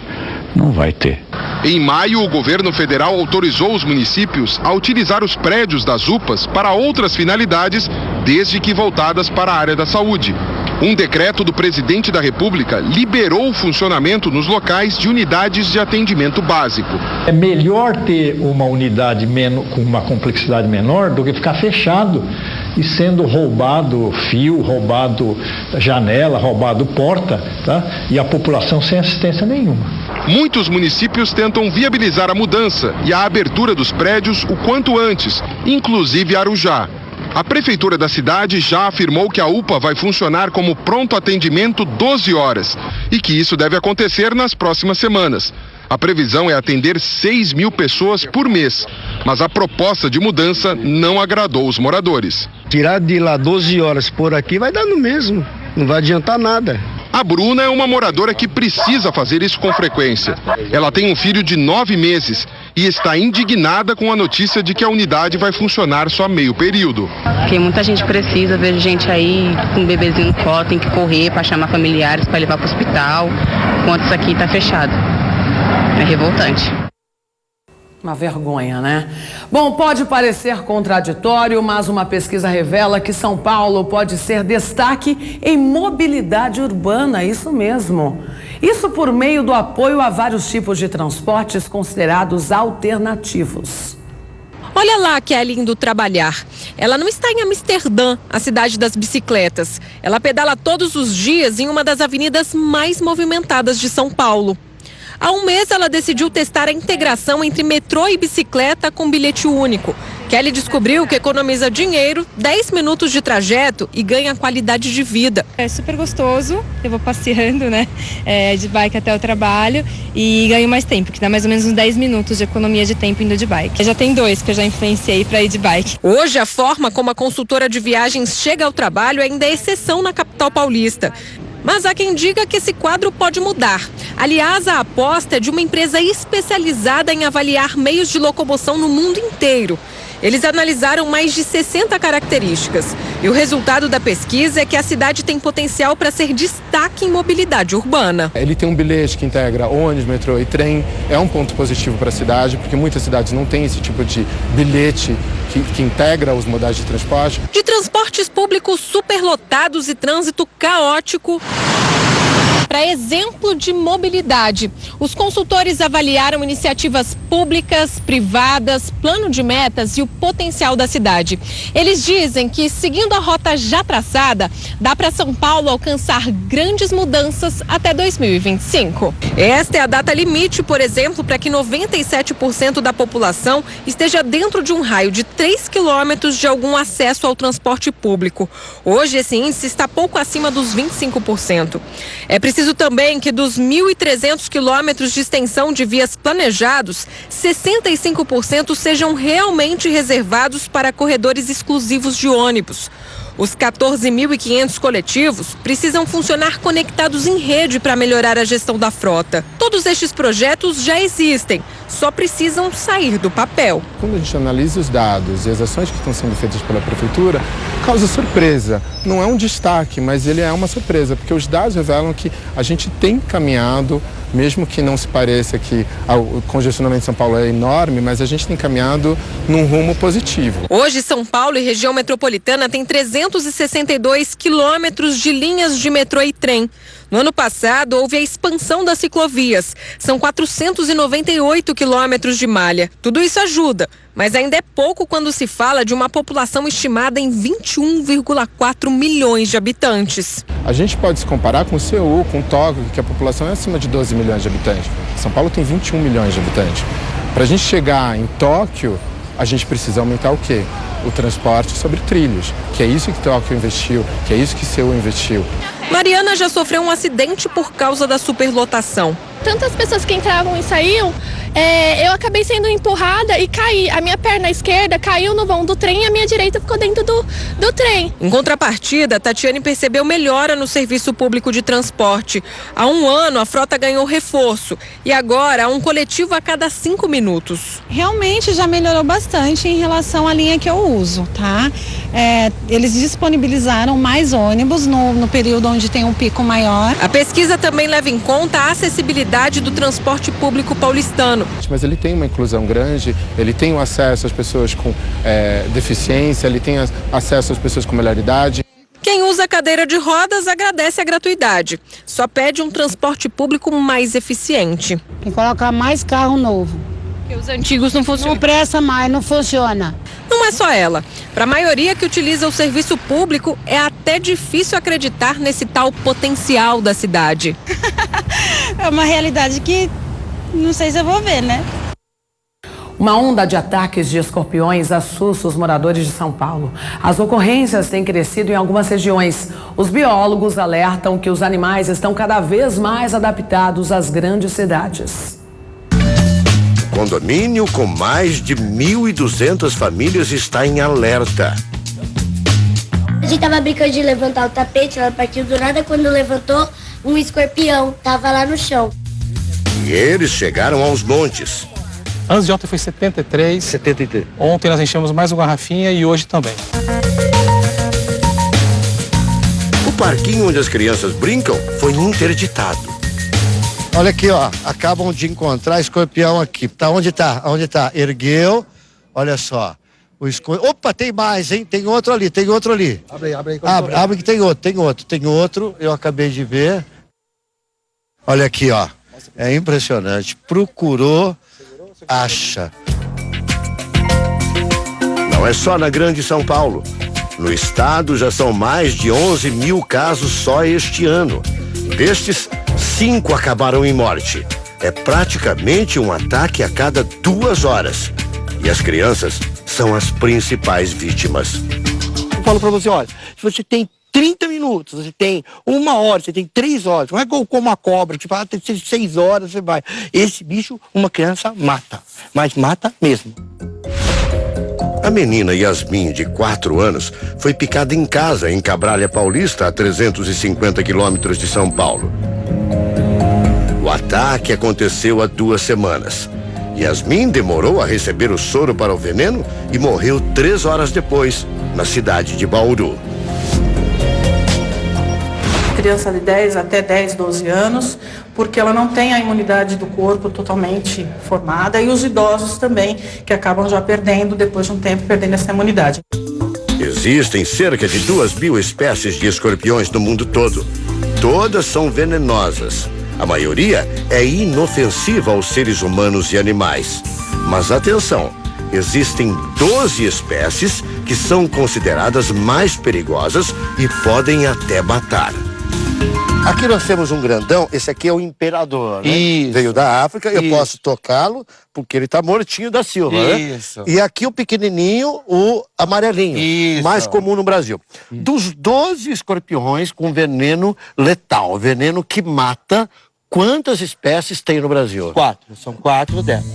Não vai ter. Em maio, o governo federal autorizou os municípios a utilizar os prédios das UPAs para outras finalidades, desde que voltadas para a área da saúde. Um decreto do presidente da República liberou o funcionamento nos locais de unidades de atendimento básico. É melhor ter uma unidade com uma complexidade menor do que ficar fechado e sendo roubado fio, roubado janela, roubado porta, tá? E a população sem assistência nenhuma. Muitos municípios tentam viabilizar a mudança e a abertura dos prédios o quanto antes, inclusive Arujá. A prefeitura da cidade já afirmou que a UPA vai funcionar como pronto atendimento 12 horas e que isso deve acontecer nas próximas semanas. A previsão é atender 6.000 pessoas por mês, mas a proposta de mudança não agradou os moradores. Tirar de lá 12 horas por aqui vai dar no mesmo, não vai adiantar nada. A Bruna é uma moradora que precisa fazer isso com frequência. Ela tem um filho de 9 meses e está indignada com a notícia de que a unidade vai funcionar só meio período. Porque muita gente precisa, ver gente aí com um bebezinho no colo, tem que correr para chamar familiares para levar para o hospital, enquanto isso aqui está fechado. É revoltante. Uma vergonha, né? Bom, pode parecer contraditório, mas uma pesquisa revela que São Paulo pode ser destaque em mobilidade urbana, isso mesmo. Isso por meio do apoio a vários tipos de transportes considerados alternativos. Olha lá que é lindo trabalhar. Ela não está em Amsterdã, a cidade das bicicletas. Ela pedala todos os dias em uma das avenidas mais movimentadas de São Paulo. Há um mês, ela decidiu testar a integração entre metrô e bicicleta com bilhete único. Kelly descobriu que economiza dinheiro, 10 minutos de trajeto e ganha qualidade de vida. É super gostoso, eu vou passeando, né, de bike até o trabalho e ganho mais tempo, que dá mais ou menos uns 10 minutos de economia de tempo indo de bike. Já tem 2 que eu já influenciei para ir de bike. Hoje, a forma como a consultora de viagens chega ao trabalho ainda é exceção na capital paulista. Mas há quem diga que esse quadro pode mudar. Aliás, a aposta é de uma empresa especializada em avaliar meios de locomoção no mundo inteiro. Eles analisaram mais de 60 características. E o resultado da pesquisa é que a cidade tem potencial para ser destaque em mobilidade urbana. Ele tem um bilhete que integra ônibus, metrô e trem. É um ponto positivo para a cidade, porque muitas cidades não têm esse tipo de bilhete que integra os modais de transporte. De transportes públicos superlotados e trânsito caótico, para exemplo de mobilidade, os consultores avaliaram iniciativas públicas, privadas, plano de metas e o potencial da cidade. Eles dizem que, seguindo a rota já traçada, dá para São Paulo alcançar grandes mudanças até 2025. Esta é a data limite, por exemplo, para que 97% da população esteja dentro de um raio de 3 quilômetros de algum acesso ao transporte público. Hoje, esse índice está pouco acima dos 25%. É preciso também que dos 1.300 quilômetros de extensão de vias planejados, 65% sejam realmente reservados para corredores exclusivos de ônibus. Os 14.500 coletivos precisam funcionar conectados em rede para melhorar a gestão da frota. Todos estes projetos já existem, só precisam sair do papel. Quando a gente analisa os dados e as ações que estão sendo feitas pela prefeitura, causa surpresa. Não é um destaque, mas ele é uma surpresa, porque os dados revelam que a gente tem caminhado, mesmo que não se pareça que o congestionamento de São Paulo é enorme, mas a gente tem caminhado num rumo positivo. Hoje, São Paulo e região metropolitana têm 362 quilômetros de linhas de metrô e trem. No ano passado, houve a expansão das ciclovias. São 498 quilômetros de malha. Tudo isso ajuda, mas ainda é pouco quando se fala de uma população estimada em 21,4 milhões de habitantes. A gente pode se comparar com Seul, com Tóquio, que a população é acima de 12 milhões de habitantes. São Paulo tem 21 milhões de habitantes. Para a gente chegar em Tóquio, a gente precisa aumentar o quê? O transporte sobre trilhos, que é isso que Tóquio investiu, que é isso que Seul investiu. Mariana já sofreu um acidente por causa da superlotação. Tantas pessoas que entravam e saíam, eu acabei sendo empurrada e caí. A minha perna esquerda caiu no vão do trem e a minha direita ficou dentro do trem. Em contrapartida, Tatiane percebeu melhora no serviço público de transporte. Há 1 ano, a frota ganhou reforço e agora há um coletivo a cada 5 minutos. Realmente já melhorou bastante em relação à linha que eu uso, tá? Eles disponibilizaram mais ônibus no período onde tem um pico maior. A pesquisa também leva em conta a acessibilidade do transporte público paulistano. Mas ele tem uma inclusão grande, ele tem o acesso às pessoas com deficiência, ele tem acesso às pessoas com melhor idade. Quem usa cadeira de rodas agradece a gratuidade. Só pede um transporte público mais eficiente. Tem que colocar mais carro novo. Porque os antigos não funcionam. Não presta mais, não funciona. Não é só ela. Para a maioria que utiliza o serviço público, é até difícil acreditar nesse tal potencial da cidade. É uma realidade que não sei se eu vou ver, né? Uma onda de ataques de escorpiões assusta os moradores de São Paulo. As ocorrências têm crescido em algumas regiões. Os biólogos alertam que os animais estão cada vez mais adaptados às grandes cidades. Condomínio com mais de 1.200 famílias está em alerta. A gente tava brincando de levantar o tapete, ela partiu do nada, quando levantou, um escorpião tava lá no chão. E eles chegaram aos montes. Antes de ontem foi 73. Ontem nós enchemos mais uma garrafinha e hoje também. O parquinho onde as crianças brincam foi interditado. Olha aqui, ó, acabam de encontrar escorpião aqui. Tá, onde tá? Onde tá? Ergueu, olha só. Opa, tem mais, hein? Tem outro ali, tem outro ali. Abre aí. Abre que tem outro, eu acabei de ver. Olha aqui, ó. É impressionante. Procurou, acha. Não é só na Grande São Paulo. No estado já são mais de 11 mil casos só este ano. Destes, 5 acabaram em morte. É praticamente um ataque a cada 2 horas. E as crianças são as principais vítimas. Eu falo pra você, olha, se você tem 30 minutos, você tem 1 hora, você tem 3 horas, não é como uma cobra, tipo, tem 6 horas, você vai. Esse bicho, uma criança mata, mas mata mesmo. A menina Yasmin, de 4 anos, foi picada em casa, em Cabralha Paulista, a 350 quilômetros de São Paulo. O ataque aconteceu há 2 semanas. Yasmin demorou a receber o soro para o veneno e morreu 3 horas depois, na cidade de Bauru. Criança de 10 até 10, 12 anos, porque ela não tem a imunidade do corpo totalmente formada, e os idosos também, que acabam já perdendo, depois de um tempo, perdendo essa imunidade. Existem cerca de 2.000 espécies de escorpiões no mundo todo. Todas são venenosas. A maioria é inofensiva aos seres humanos e animais. Mas atenção, existem 12 espécies que são consideradas mais perigosas e podem até matar. Aqui nós temos um grandão, esse aqui é o imperador, né? Isso. Veio da África, eu Isso. posso tocá-lo, porque ele tá mortinho da Silva, Isso. né? E aqui o pequenininho, o amarelinho, Isso. mais comum no Brasil. Dos 12 escorpiões com veneno letal, veneno que mata, quantas espécies tem no Brasil? 4, são 4 delas.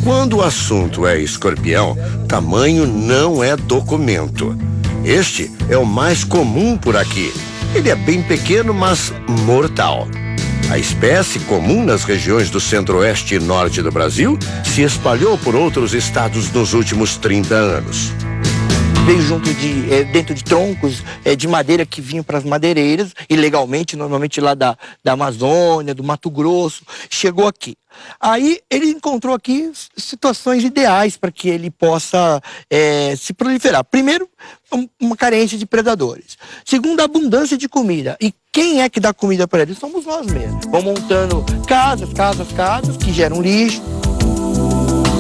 Quando o assunto é escorpião, tamanho não é documento. Este é o mais comum por aqui. Ele é bem pequeno, mas mortal. A espécie, comum nas regiões do centro-oeste e norte do Brasil, se espalhou por outros estados nos últimos 30 anos. Veio junto dentro de troncos de madeira que vinham para as madeireiras, ilegalmente, normalmente lá da Amazônia, do Mato Grosso, chegou aqui. Aí ele encontrou aqui situações ideais para que ele possa se proliferar. Primeiro, uma carência de predadores. Segundo, a abundância de comida. E quem é que dá comida para eles? Somos nós mesmos. Vão montando casas que geram lixo.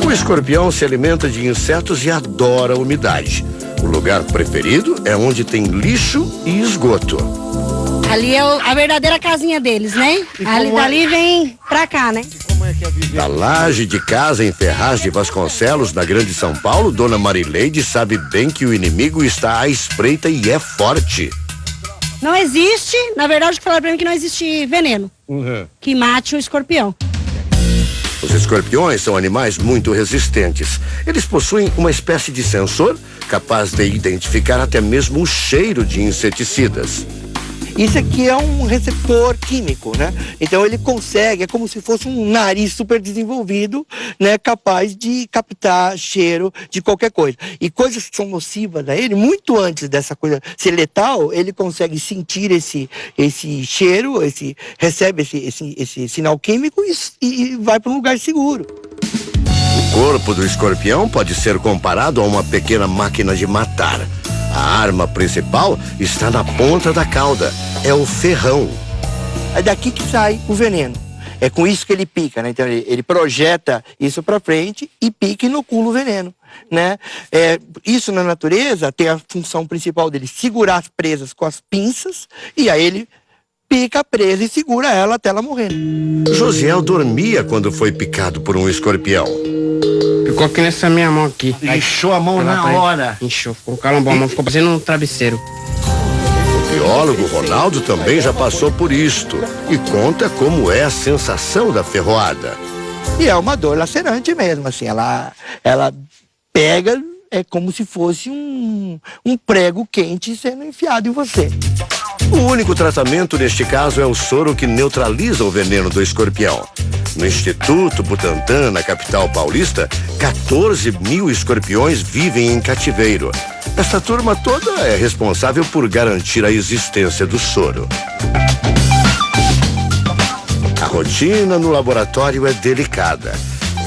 O escorpião se alimenta de insetos e adora a umidade. O lugar preferido é onde tem lixo e esgoto. Ali é a verdadeira casinha deles, né? Ali dali vem pra cá, né? Da laje de casa em Ferraz de Vasconcelos, na Grande São Paulo, dona Marileide sabe bem que o inimigo está à espreita e é forte. Não existe, na verdade, falaram pra mim que não existe veneno que mate o escorpião. Os escorpiões são animais muito resistentes. Eles possuem uma espécie de sensor capaz de identificar até mesmo o cheiro de inseticidas. Isso aqui é um receptor químico, né? Então ele consegue, é como se fosse um nariz super desenvolvido, né? Capaz de captar cheiro de qualquer coisa. E coisas que são nocivas a ele, muito antes dessa coisa ser letal, ele consegue sentir esse cheiro, recebe esse sinal químico e vai para um lugar seguro. O corpo do escorpião pode ser comparado a uma pequena máquina de matar. A arma principal está na ponta da cauda, é o ferrão. É daqui que sai o veneno. É com isso que ele pica, né? Então ele projeta isso para frente e pica e inocula o veneno, né? Isso na natureza tem a função principal dele segurar as presas com as pinças e aí ele pica a presa e segura ela até ela morrer. Josiel dormia quando foi picado por um escorpião. Ficou aqui nessa minha mão aqui. Inchou a mão na hora. Inchou, ficou calambou, a mão ficou parecendo um travesseiro. O biólogo Ronaldo também já passou por isto e conta como é a sensação da ferroada. E é uma dor lacerante mesmo, assim, ela pega, é como se fosse um prego quente sendo enfiado em você. O único tratamento neste caso é o soro que neutraliza o veneno do escorpião. No Instituto Butantan, na capital paulista, 14 mil escorpiões vivem em cativeiro. Essa turma toda é responsável por garantir a existência do soro. A rotina no laboratório é delicada.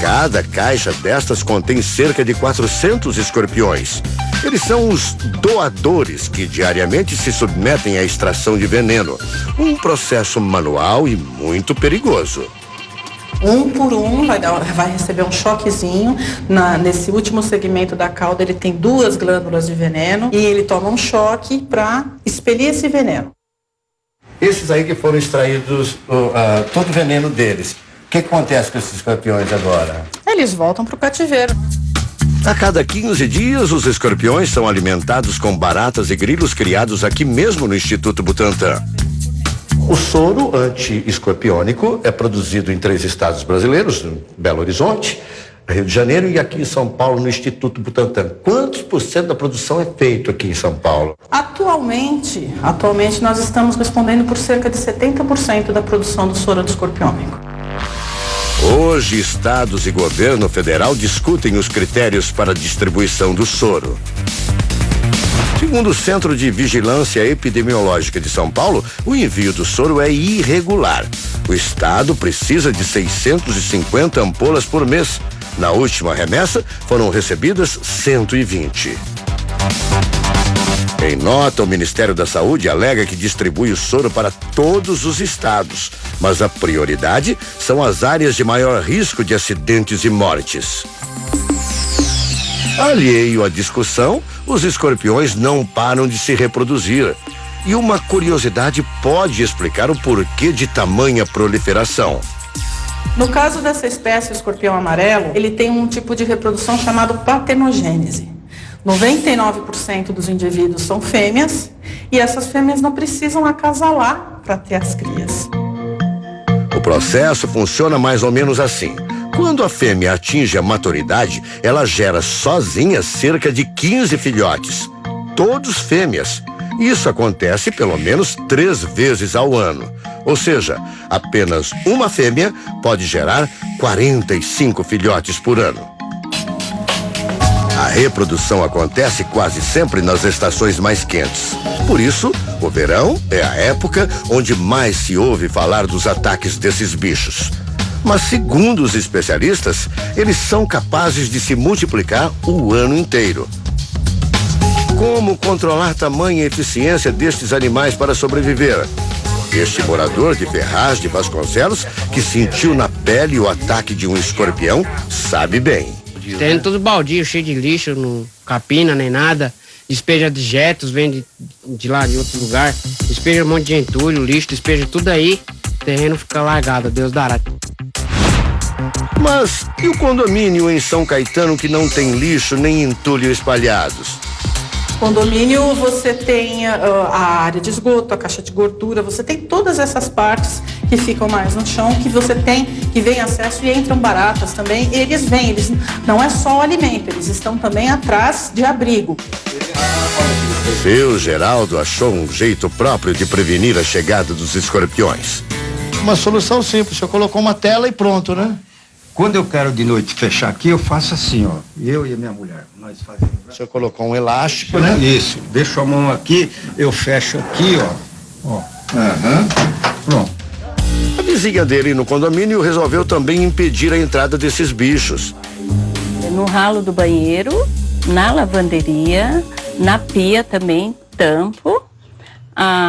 Cada caixa destas contém cerca de 400 escorpiões. Eles são os doadores que diariamente se submetem à extração de veneno. Um processo manual e muito perigoso. Um por um vai receber um choquezinho. Nesse último segmento da cauda ele tem 2 glândulas de veneno e ele toma um choque para expelir esse veneno. Esses aí que foram extraídos, todo o veneno deles. O que acontece com esses escorpiões agora? Eles voltam para o cativeiro. A cada 15 dias, os escorpiões são alimentados com baratas e grilos criados aqui mesmo no Instituto Butantan. O soro anti-escorpiônico é produzido em 3 estados brasileiros, Belo Horizonte, Rio de Janeiro e aqui em São Paulo, no Instituto Butantan. Quantos % da produção é feito aqui em São Paulo? Atualmente nós estamos respondendo por cerca de 70% da produção do soro anti-escorpiônico. Hoje, estados e governo federal discutem os critérios para a distribuição do soro. Segundo o Centro de Vigilância Epidemiológica de São Paulo, o envio do soro é irregular. O estado precisa de 650 ampolas por mês. Na última remessa, foram recebidas 120. Em nota, o Ministério da Saúde alega que distribui o soro para todos os estados, mas a prioridade são as áreas de maior risco de acidentes e mortes. Alheio à discussão, os escorpiões não param de se reproduzir. E uma curiosidade pode explicar o porquê de tamanha proliferação. No caso dessa espécie, o escorpião amarelo, ele tem um tipo de reprodução chamado partenogênese. 99% dos indivíduos são fêmeas e essas fêmeas não precisam acasalar para ter as crias. O processo funciona mais ou menos assim. Quando a fêmea atinge a maturidade, ela gera sozinha cerca de 15 filhotes, todos fêmeas. Isso acontece pelo menos 3 vezes ao ano. Ou seja, apenas uma fêmea pode gerar 45 filhotes por ano. A reprodução acontece quase sempre nas estações mais quentes. Por isso, o verão é a época onde mais se ouve falar dos ataques desses bichos. Mas, segundo os especialistas, eles são capazes de se multiplicar o ano inteiro. Como controlar tamanha eficiência destes animais para sobreviver? Este morador de Ferraz de Vasconcelos, que sentiu na pele o ataque de um escorpião, sabe bem. Tem todo baldio, cheio de lixo, não capina nem nada. Despeja dejetos, vem de lá de outro lugar. Despeja um monte de entulho, lixo, despeja tudo aí. O terreno fica largado, Deus dará. Mas e o condomínio em São Caetano que não tem lixo nem entulho espalhados? Condomínio, você tem a área de esgoto, a caixa de gordura, você tem todas essas partes que ficam mais no chão, que você tem, que vem acesso e entram baratas também. Eles não é só o alimento, eles estão também atrás de abrigo. Seu Geraldo achou um jeito próprio de prevenir a chegada dos escorpiões. Uma solução simples, você colocou uma tela e pronto, né? Quando eu quero de noite fechar aqui, eu faço assim, ó. Eu e a minha mulher, nós fazemos. Você colocou um elástico, né? Isso. Deixo a mão aqui, eu fecho aqui, ó. Pronto. A vizinha dele no condomínio resolveu também impedir a entrada desses bichos. No ralo do banheiro, na lavanderia, na pia também, tampo.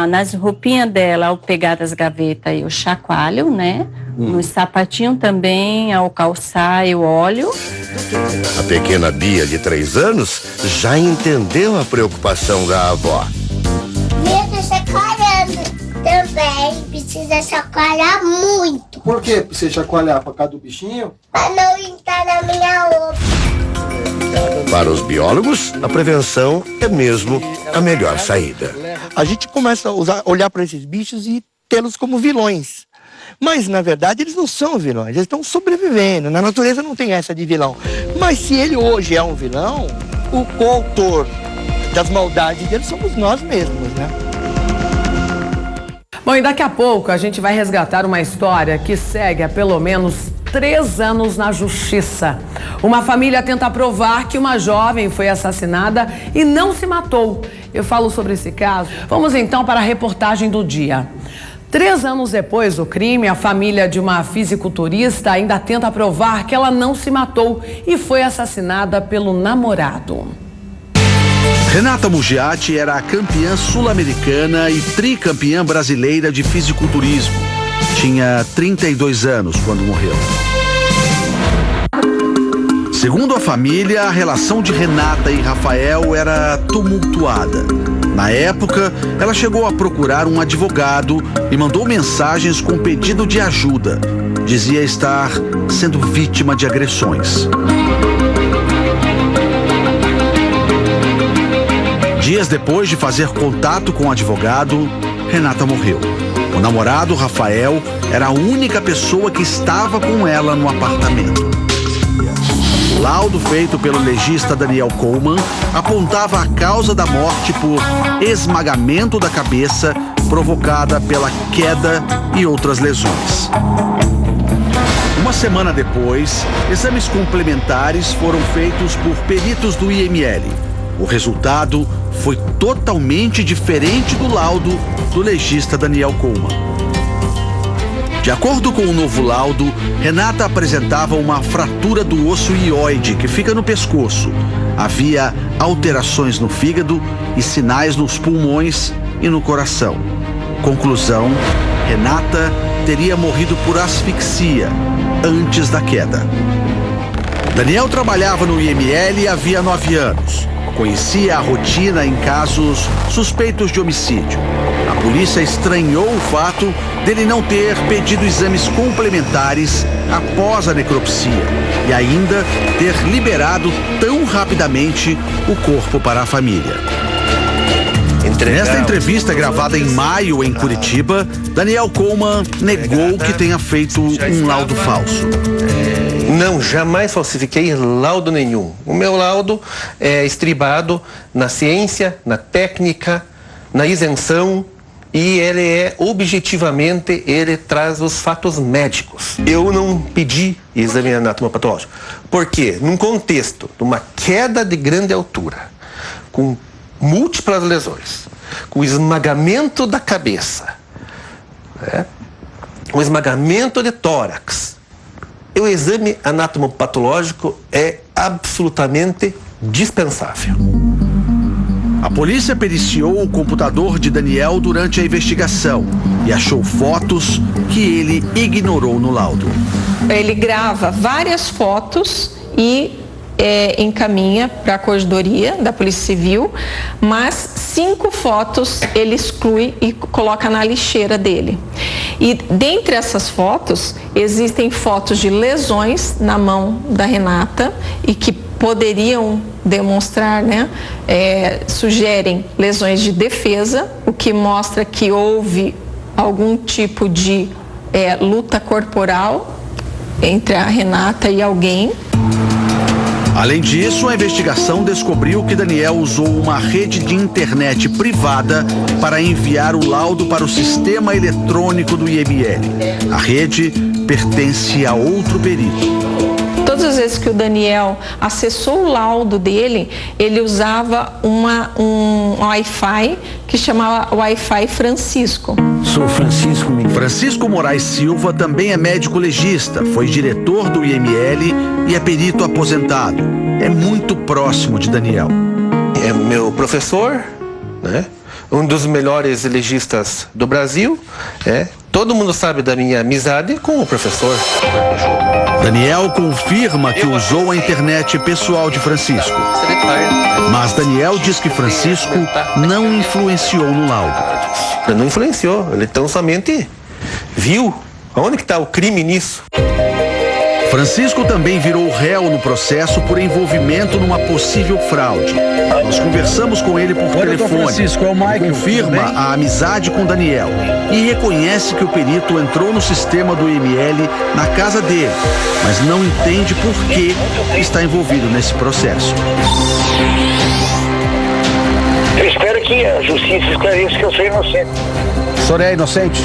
Nas roupinhas dela, ao pegar das gavetas, eu chacoalho, né? No sapatinho também, ao calçar, eu olho. A pequena Bia, de 3 anos, já entendeu a preocupação da avó. Mesmo chacoalhando também, precisa chacoalhar muito. Por que precisa chacoalhar? Por causa do bichinho? Pra não entrar na minha roupa. Para os biólogos, a prevenção é mesmo a melhor saída. A gente começa a olhar para esses bichos e tê-los como vilões. Mas, na verdade, eles não são vilões, eles estão sobrevivendo. Na natureza não tem essa de vilão. Mas se ele hoje é um vilão, o coautor das maldades dele somos nós mesmos, né? Bom, e daqui a pouco a gente vai resgatar uma história que segue há pelo menos 3 anos na justiça. Uma família tenta provar que uma jovem foi assassinada e não se matou. Eu falo sobre esse caso. Vamos então para a reportagem do dia. 3 anos depois do crime, a família de uma fisiculturista ainda tenta provar que ela não se matou e foi assassinada pelo namorado. Renata Mugiati era a campeã sul-americana e tricampeã brasileira de fisiculturismo. Tinha 32 anos quando morreu. Segundo a família, a relação de Renata e Rafael era tumultuada. Na época, ela chegou a procurar um advogado e mandou mensagens com pedido de ajuda. Dizia estar sendo vítima de agressões. Dias depois de fazer contato com o advogado, Renata morreu. O namorado, Rafael, era a única pessoa que estava com ela no apartamento. O laudo feito pelo legista Daniel Coleman apontava a causa da morte por esmagamento da cabeça provocada pela queda e outras lesões. Uma semana depois, exames complementares foram feitos por peritos do IML. O resultado foi totalmente diferente do laudo do legista Daniel Coleman. De acordo com o novo laudo, Renata apresentava uma fratura do osso hioide que fica no pescoço. Havia alterações no fígado e sinais nos pulmões e no coração. Conclusão: Renata teria morrido por asfixia antes da queda. Daniel trabalhava no IML havia 9 anos. Conhecia a rotina em casos suspeitos de homicídio. A polícia estranhou o fato dele não ter pedido exames complementares após a necropsia e ainda ter liberado tão rapidamente o corpo para a família. Nesta entrevista gravada em maio em Curitiba, Daniel Coleman negou que tenha feito um laudo falso. Não, jamais falsifiquei laudo nenhum. O meu laudo é estribado na ciência, na técnica, na isenção e ele é objetivamente, ele traz os fatos médicos. Eu não pedi exame anatomopatológico. Por quê? Num contexto de uma queda de grande altura, com múltiplas lesões, com esmagamento da cabeça, né? Com esmagamento de tórax, o exame anatomopatológico é absolutamente dispensável. A polícia periciou o computador de Daniel durante a investigação e achou fotos que ele ignorou no laudo. Ele grava várias fotos e encaminha para a corregedoria da Polícia Civil, mas 5 fotos ele exclui e coloca na lixeira dele. E dentre essas fotos, existem fotos de lesões na mão da Renata e que poderiam demonstrar, né, sugerem lesões de defesa, o que mostra que houve algum tipo de luta corporal entre a Renata e alguém. Além disso, a investigação descobriu que Daniel usou uma rede de internet privada para enviar o laudo para o sistema eletrônico do IML. A rede pertence a outro perito. Todas as vezes que o Daniel acessou o laudo dele, ele usava um Wi-Fi que chamava Wi-Fi Francisco. Sou Francisco Miguel. Francisco Moraes Silva também é médico legista, foi diretor do IML e é perito aposentado. É muito próximo de Daniel. É meu professor, né? Um dos melhores legistas do Brasil. Todo mundo sabe da minha amizade com o professor. Daniel confirma que usou a internet pessoal de Francisco. Mas Daniel diz que Francisco não influenciou no laudo. Ele não influenciou, ele tão somente viu. Onde que está o crime nisso? Francisco também virou réu no processo por envolvimento numa possível fraude. Nós conversamos com ele por telefone. Francisco, é o Michael, confirma a amizade com Daniel e reconhece que o perito entrou no sistema do IML na casa dele, mas não entende por que está envolvido nesse processo. Eu espero que a justiça esclareça que eu sou inocente. O senhor é inocente?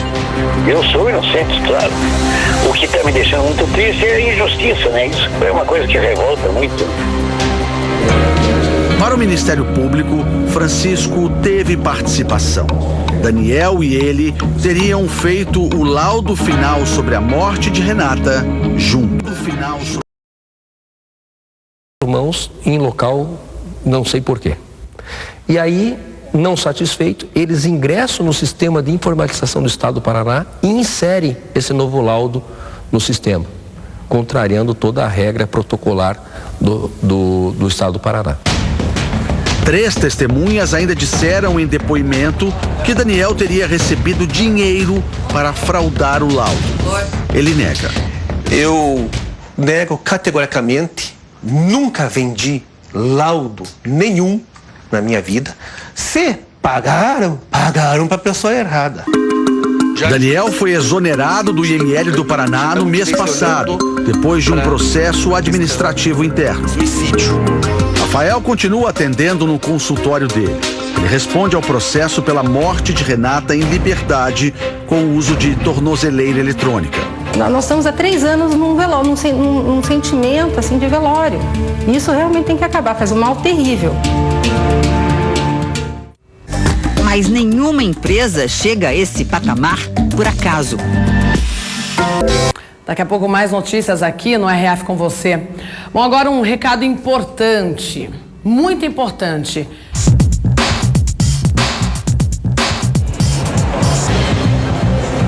Eu sou inocente, claro. O que está me deixando muito triste é a injustiça, né? Isso é uma coisa que revolta muito. Para o Ministério Público, Francisco teve participação. Daniel e ele teriam feito o laudo final sobre a morte de Renata junto. Irmãos em local, não sei porquê. E aí, não satisfeito, eles ingressam no sistema de informatização do Estado do Paraná e inserem esse novo laudo no sistema, contrariando toda a regra protocolar do Estado do Paraná. 3 testemunhas ainda disseram em depoimento que Daniel teria recebido dinheiro para fraudar o laudo. Ele nega. Eu nego categoricamente, nunca vendi laudo nenhum na minha vida. Se pagaram para a pessoa errada. Daniel foi exonerado do IML do Paraná no mês passado, depois de um processo administrativo interno. Suicídio. Rafael continua atendendo no consultório dele. Ele responde ao processo pela morte de Renata em liberdade com o uso de tornozeleira eletrônica. Nós estamos há 3 anos num velório, num sentimento assim de velório. Isso realmente tem que acabar, faz um mal terrível. Mas nenhuma empresa chega a esse patamar por acaso. Daqui a pouco mais notícias aqui no RF com você. Bom, agora um recado importante, muito importante.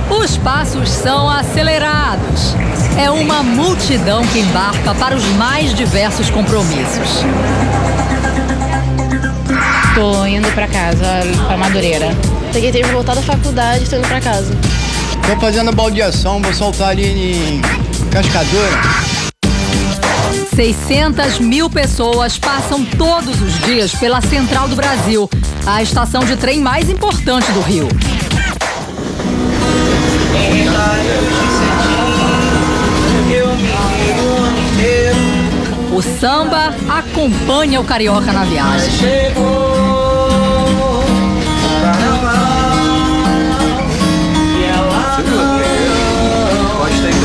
Os passos são acelerados. É uma multidão que embarca para os mais diversos compromissos. Tô indo pra casa, pra Madureira. Peguei tempo de voltar da faculdade, tô indo pra casa. Tô fazendo baldeação, vou soltar ali em Cascadura. 600 mil pessoas passam todos os dias pela Central do Brasil, a estação de trem mais importante do Rio. O samba acompanha o carioca na viagem.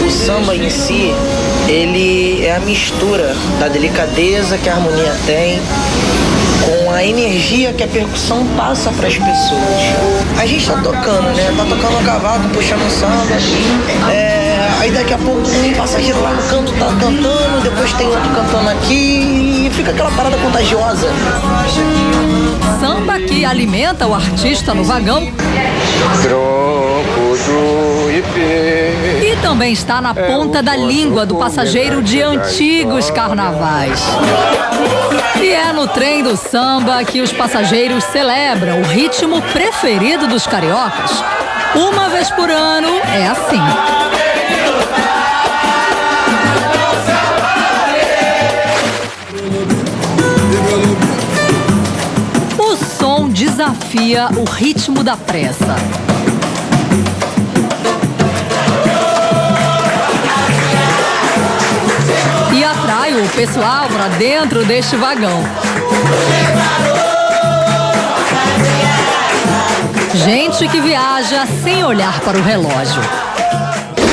O samba em si, ele é a mistura da delicadeza que a harmonia tem com a energia que a percussão passa para as pessoas. A gente tá tocando, né? Tá tocando um cavaco, puxando samba. Aí daqui a pouco um passageiro lá no canto tá cantando, depois tem outro cantando aqui e fica aquela parada contagiosa. Samba que alimenta o artista no vagão. E também está na ponta da língua do passageiro de antigos carnavais. E é no trem do samba que os passageiros celebram o ritmo preferido dos cariocas. Uma vez por ano é assim. O som desafia o ritmo da pressa. E atrai o pessoal para dentro deste vagão. Gente que viaja sem olhar para o relógio.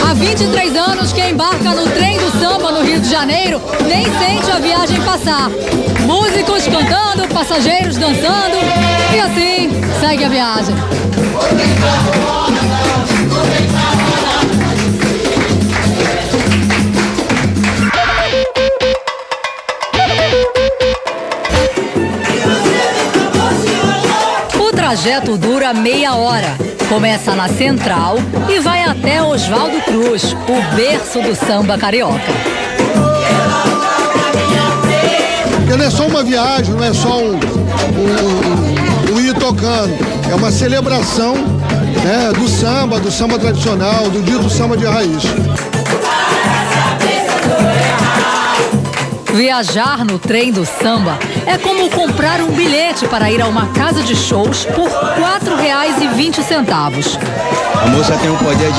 Há 23 anos, quem embarca no trem do samba no Rio de Janeiro nem sente a viagem passar. Músicos cantando, passageiros dançando e assim segue a viagem. O trajeto dura meia hora. Começa na Central e vai até Oswaldo Cruz, o berço do samba carioca. Porque não é só uma viagem, não é só um ir tocando. É uma celebração, né, do samba tradicional, do dia do samba de raiz. Viajar no trem do samba é como comprar um bilhete para ir a uma casa de shows por R$ 4,20. A música tem o poder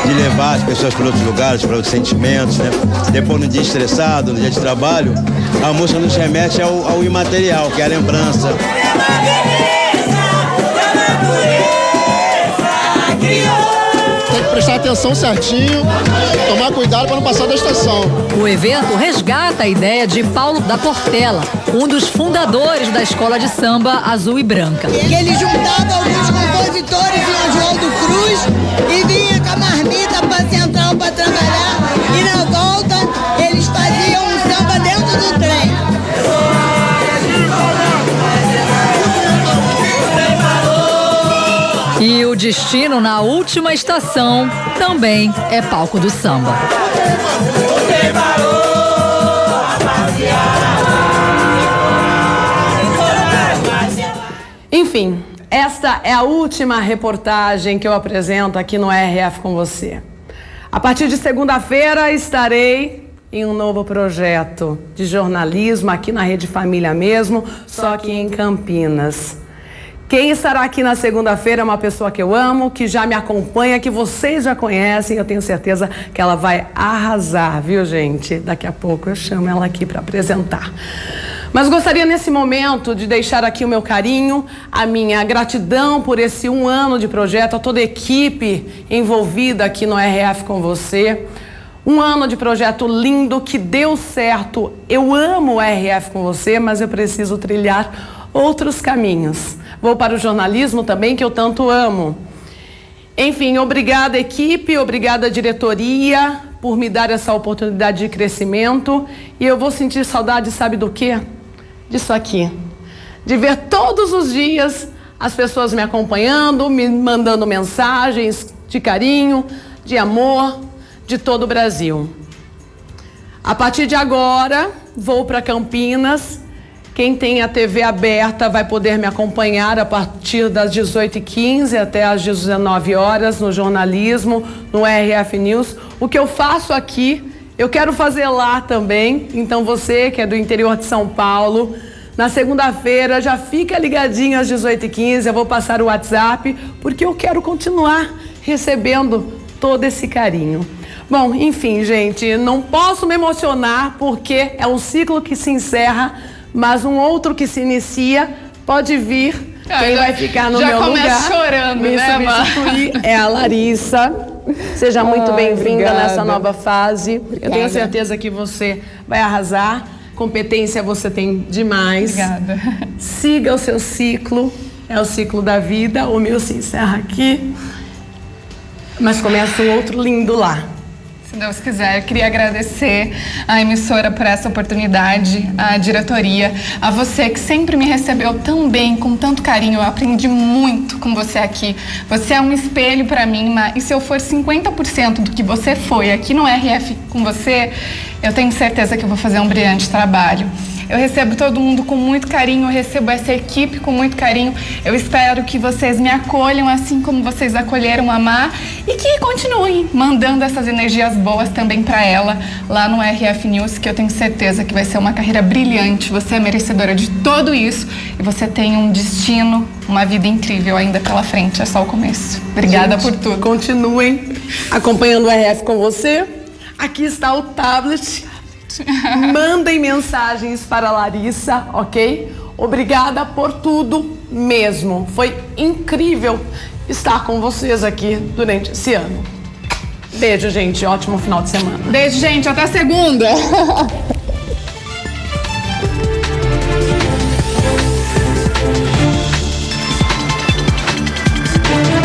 de levar as pessoas para outros lugares, para outros sentimentos, né? Depois, no dia estressado, no dia de trabalho, a música nos remete ao imaterial, que é a lembrança. Tem que prestar atenção certinho, tomar cuidado para não passar da estação. O evento resgata a ideia de Paulo da Portela, um dos fundadores da escola de samba Azul e Branca. Ele juntava alguns compositores em Oswaldo Cruz e vinha com a marmita para a Central para trabalhar. E na volta eles faziam um samba dentro do trem. E o destino na última estação também é palco do samba. Enfim, esta é a última reportagem que eu apresento aqui no RF com você. A partir de segunda-feira estarei em um novo projeto de jornalismo aqui na Rede Família mesmo, só que em Campinas. Quem estará aqui na segunda-feira é uma pessoa que eu amo, que já me acompanha, que vocês já conhecem. Eu tenho certeza que ela vai arrasar, viu, gente? Daqui a pouco eu chamo ela aqui para apresentar. Mas gostaria nesse momento de deixar aqui o meu carinho, a minha gratidão por esse 1 ano de projeto, a toda a equipe envolvida aqui no RF com você. 1 ano de projeto lindo que deu certo. Eu amo o RF com você, mas eu preciso trilhar outros caminhos. Vou para o jornalismo também, que eu tanto amo. Enfim, obrigada equipe, obrigada diretoria por me dar essa oportunidade de crescimento. E eu vou sentir saudade, sabe do quê? Disso aqui. De ver todos os dias as pessoas me acompanhando, me mandando mensagens de carinho, de amor, de todo o Brasil. A partir de agora, vou para Campinas. Quem tem a TV aberta vai poder me acompanhar a partir das 18h15 até às 19 horas no jornalismo, no RF News. O que eu faço aqui, eu quero fazer lá também. Então você que é do interior de São Paulo, na segunda-feira já fica ligadinho às 18h15. Eu vou passar o WhatsApp porque eu quero continuar recebendo todo esse carinho. Bom, enfim, gente, não posso me emocionar porque é um ciclo que se encerra, mas um outro que se inicia pode vir. Quem vai ficar no meu lugar, já começa chorando, me substituir, é a Larissa. Seja muito bem-vinda nessa nova fase. Obrigada. Eu tenho certeza que você vai arrasar. Competência você tem demais. Obrigada. Siga o seu ciclo, é o ciclo da vida. O meu se encerra aqui, mas começa um outro lindo lá. Se Deus quiser, eu queria agradecer à emissora por essa oportunidade, à diretoria, a você que sempre me recebeu tão bem, com tanto carinho. Eu aprendi muito com você aqui. Você é um espelho para mim, e se eu for 50% do que você foi aqui no RF com você, eu tenho certeza que eu vou fazer um brilhante trabalho. Eu recebo todo mundo com muito carinho, eu recebo essa equipe com muito carinho. Eu espero que vocês me acolham assim como vocês acolheram a Má e que continuem mandando essas energias boas também para ela lá no RF News, que eu tenho certeza que vai ser uma carreira brilhante. Você é merecedora de tudo isso e você tem um destino, uma vida incrível ainda pela frente. É só o começo. Obrigada por tudo. Continuem acompanhando o RF com você. Aqui está o tablet. Mandem mensagens para a Larissa, ok? Obrigada por tudo mesmo. Foi incrível estar com vocês aqui durante esse ano. Beijo, gente. Ótimo final de semana. Beijo, gente. Até segunda.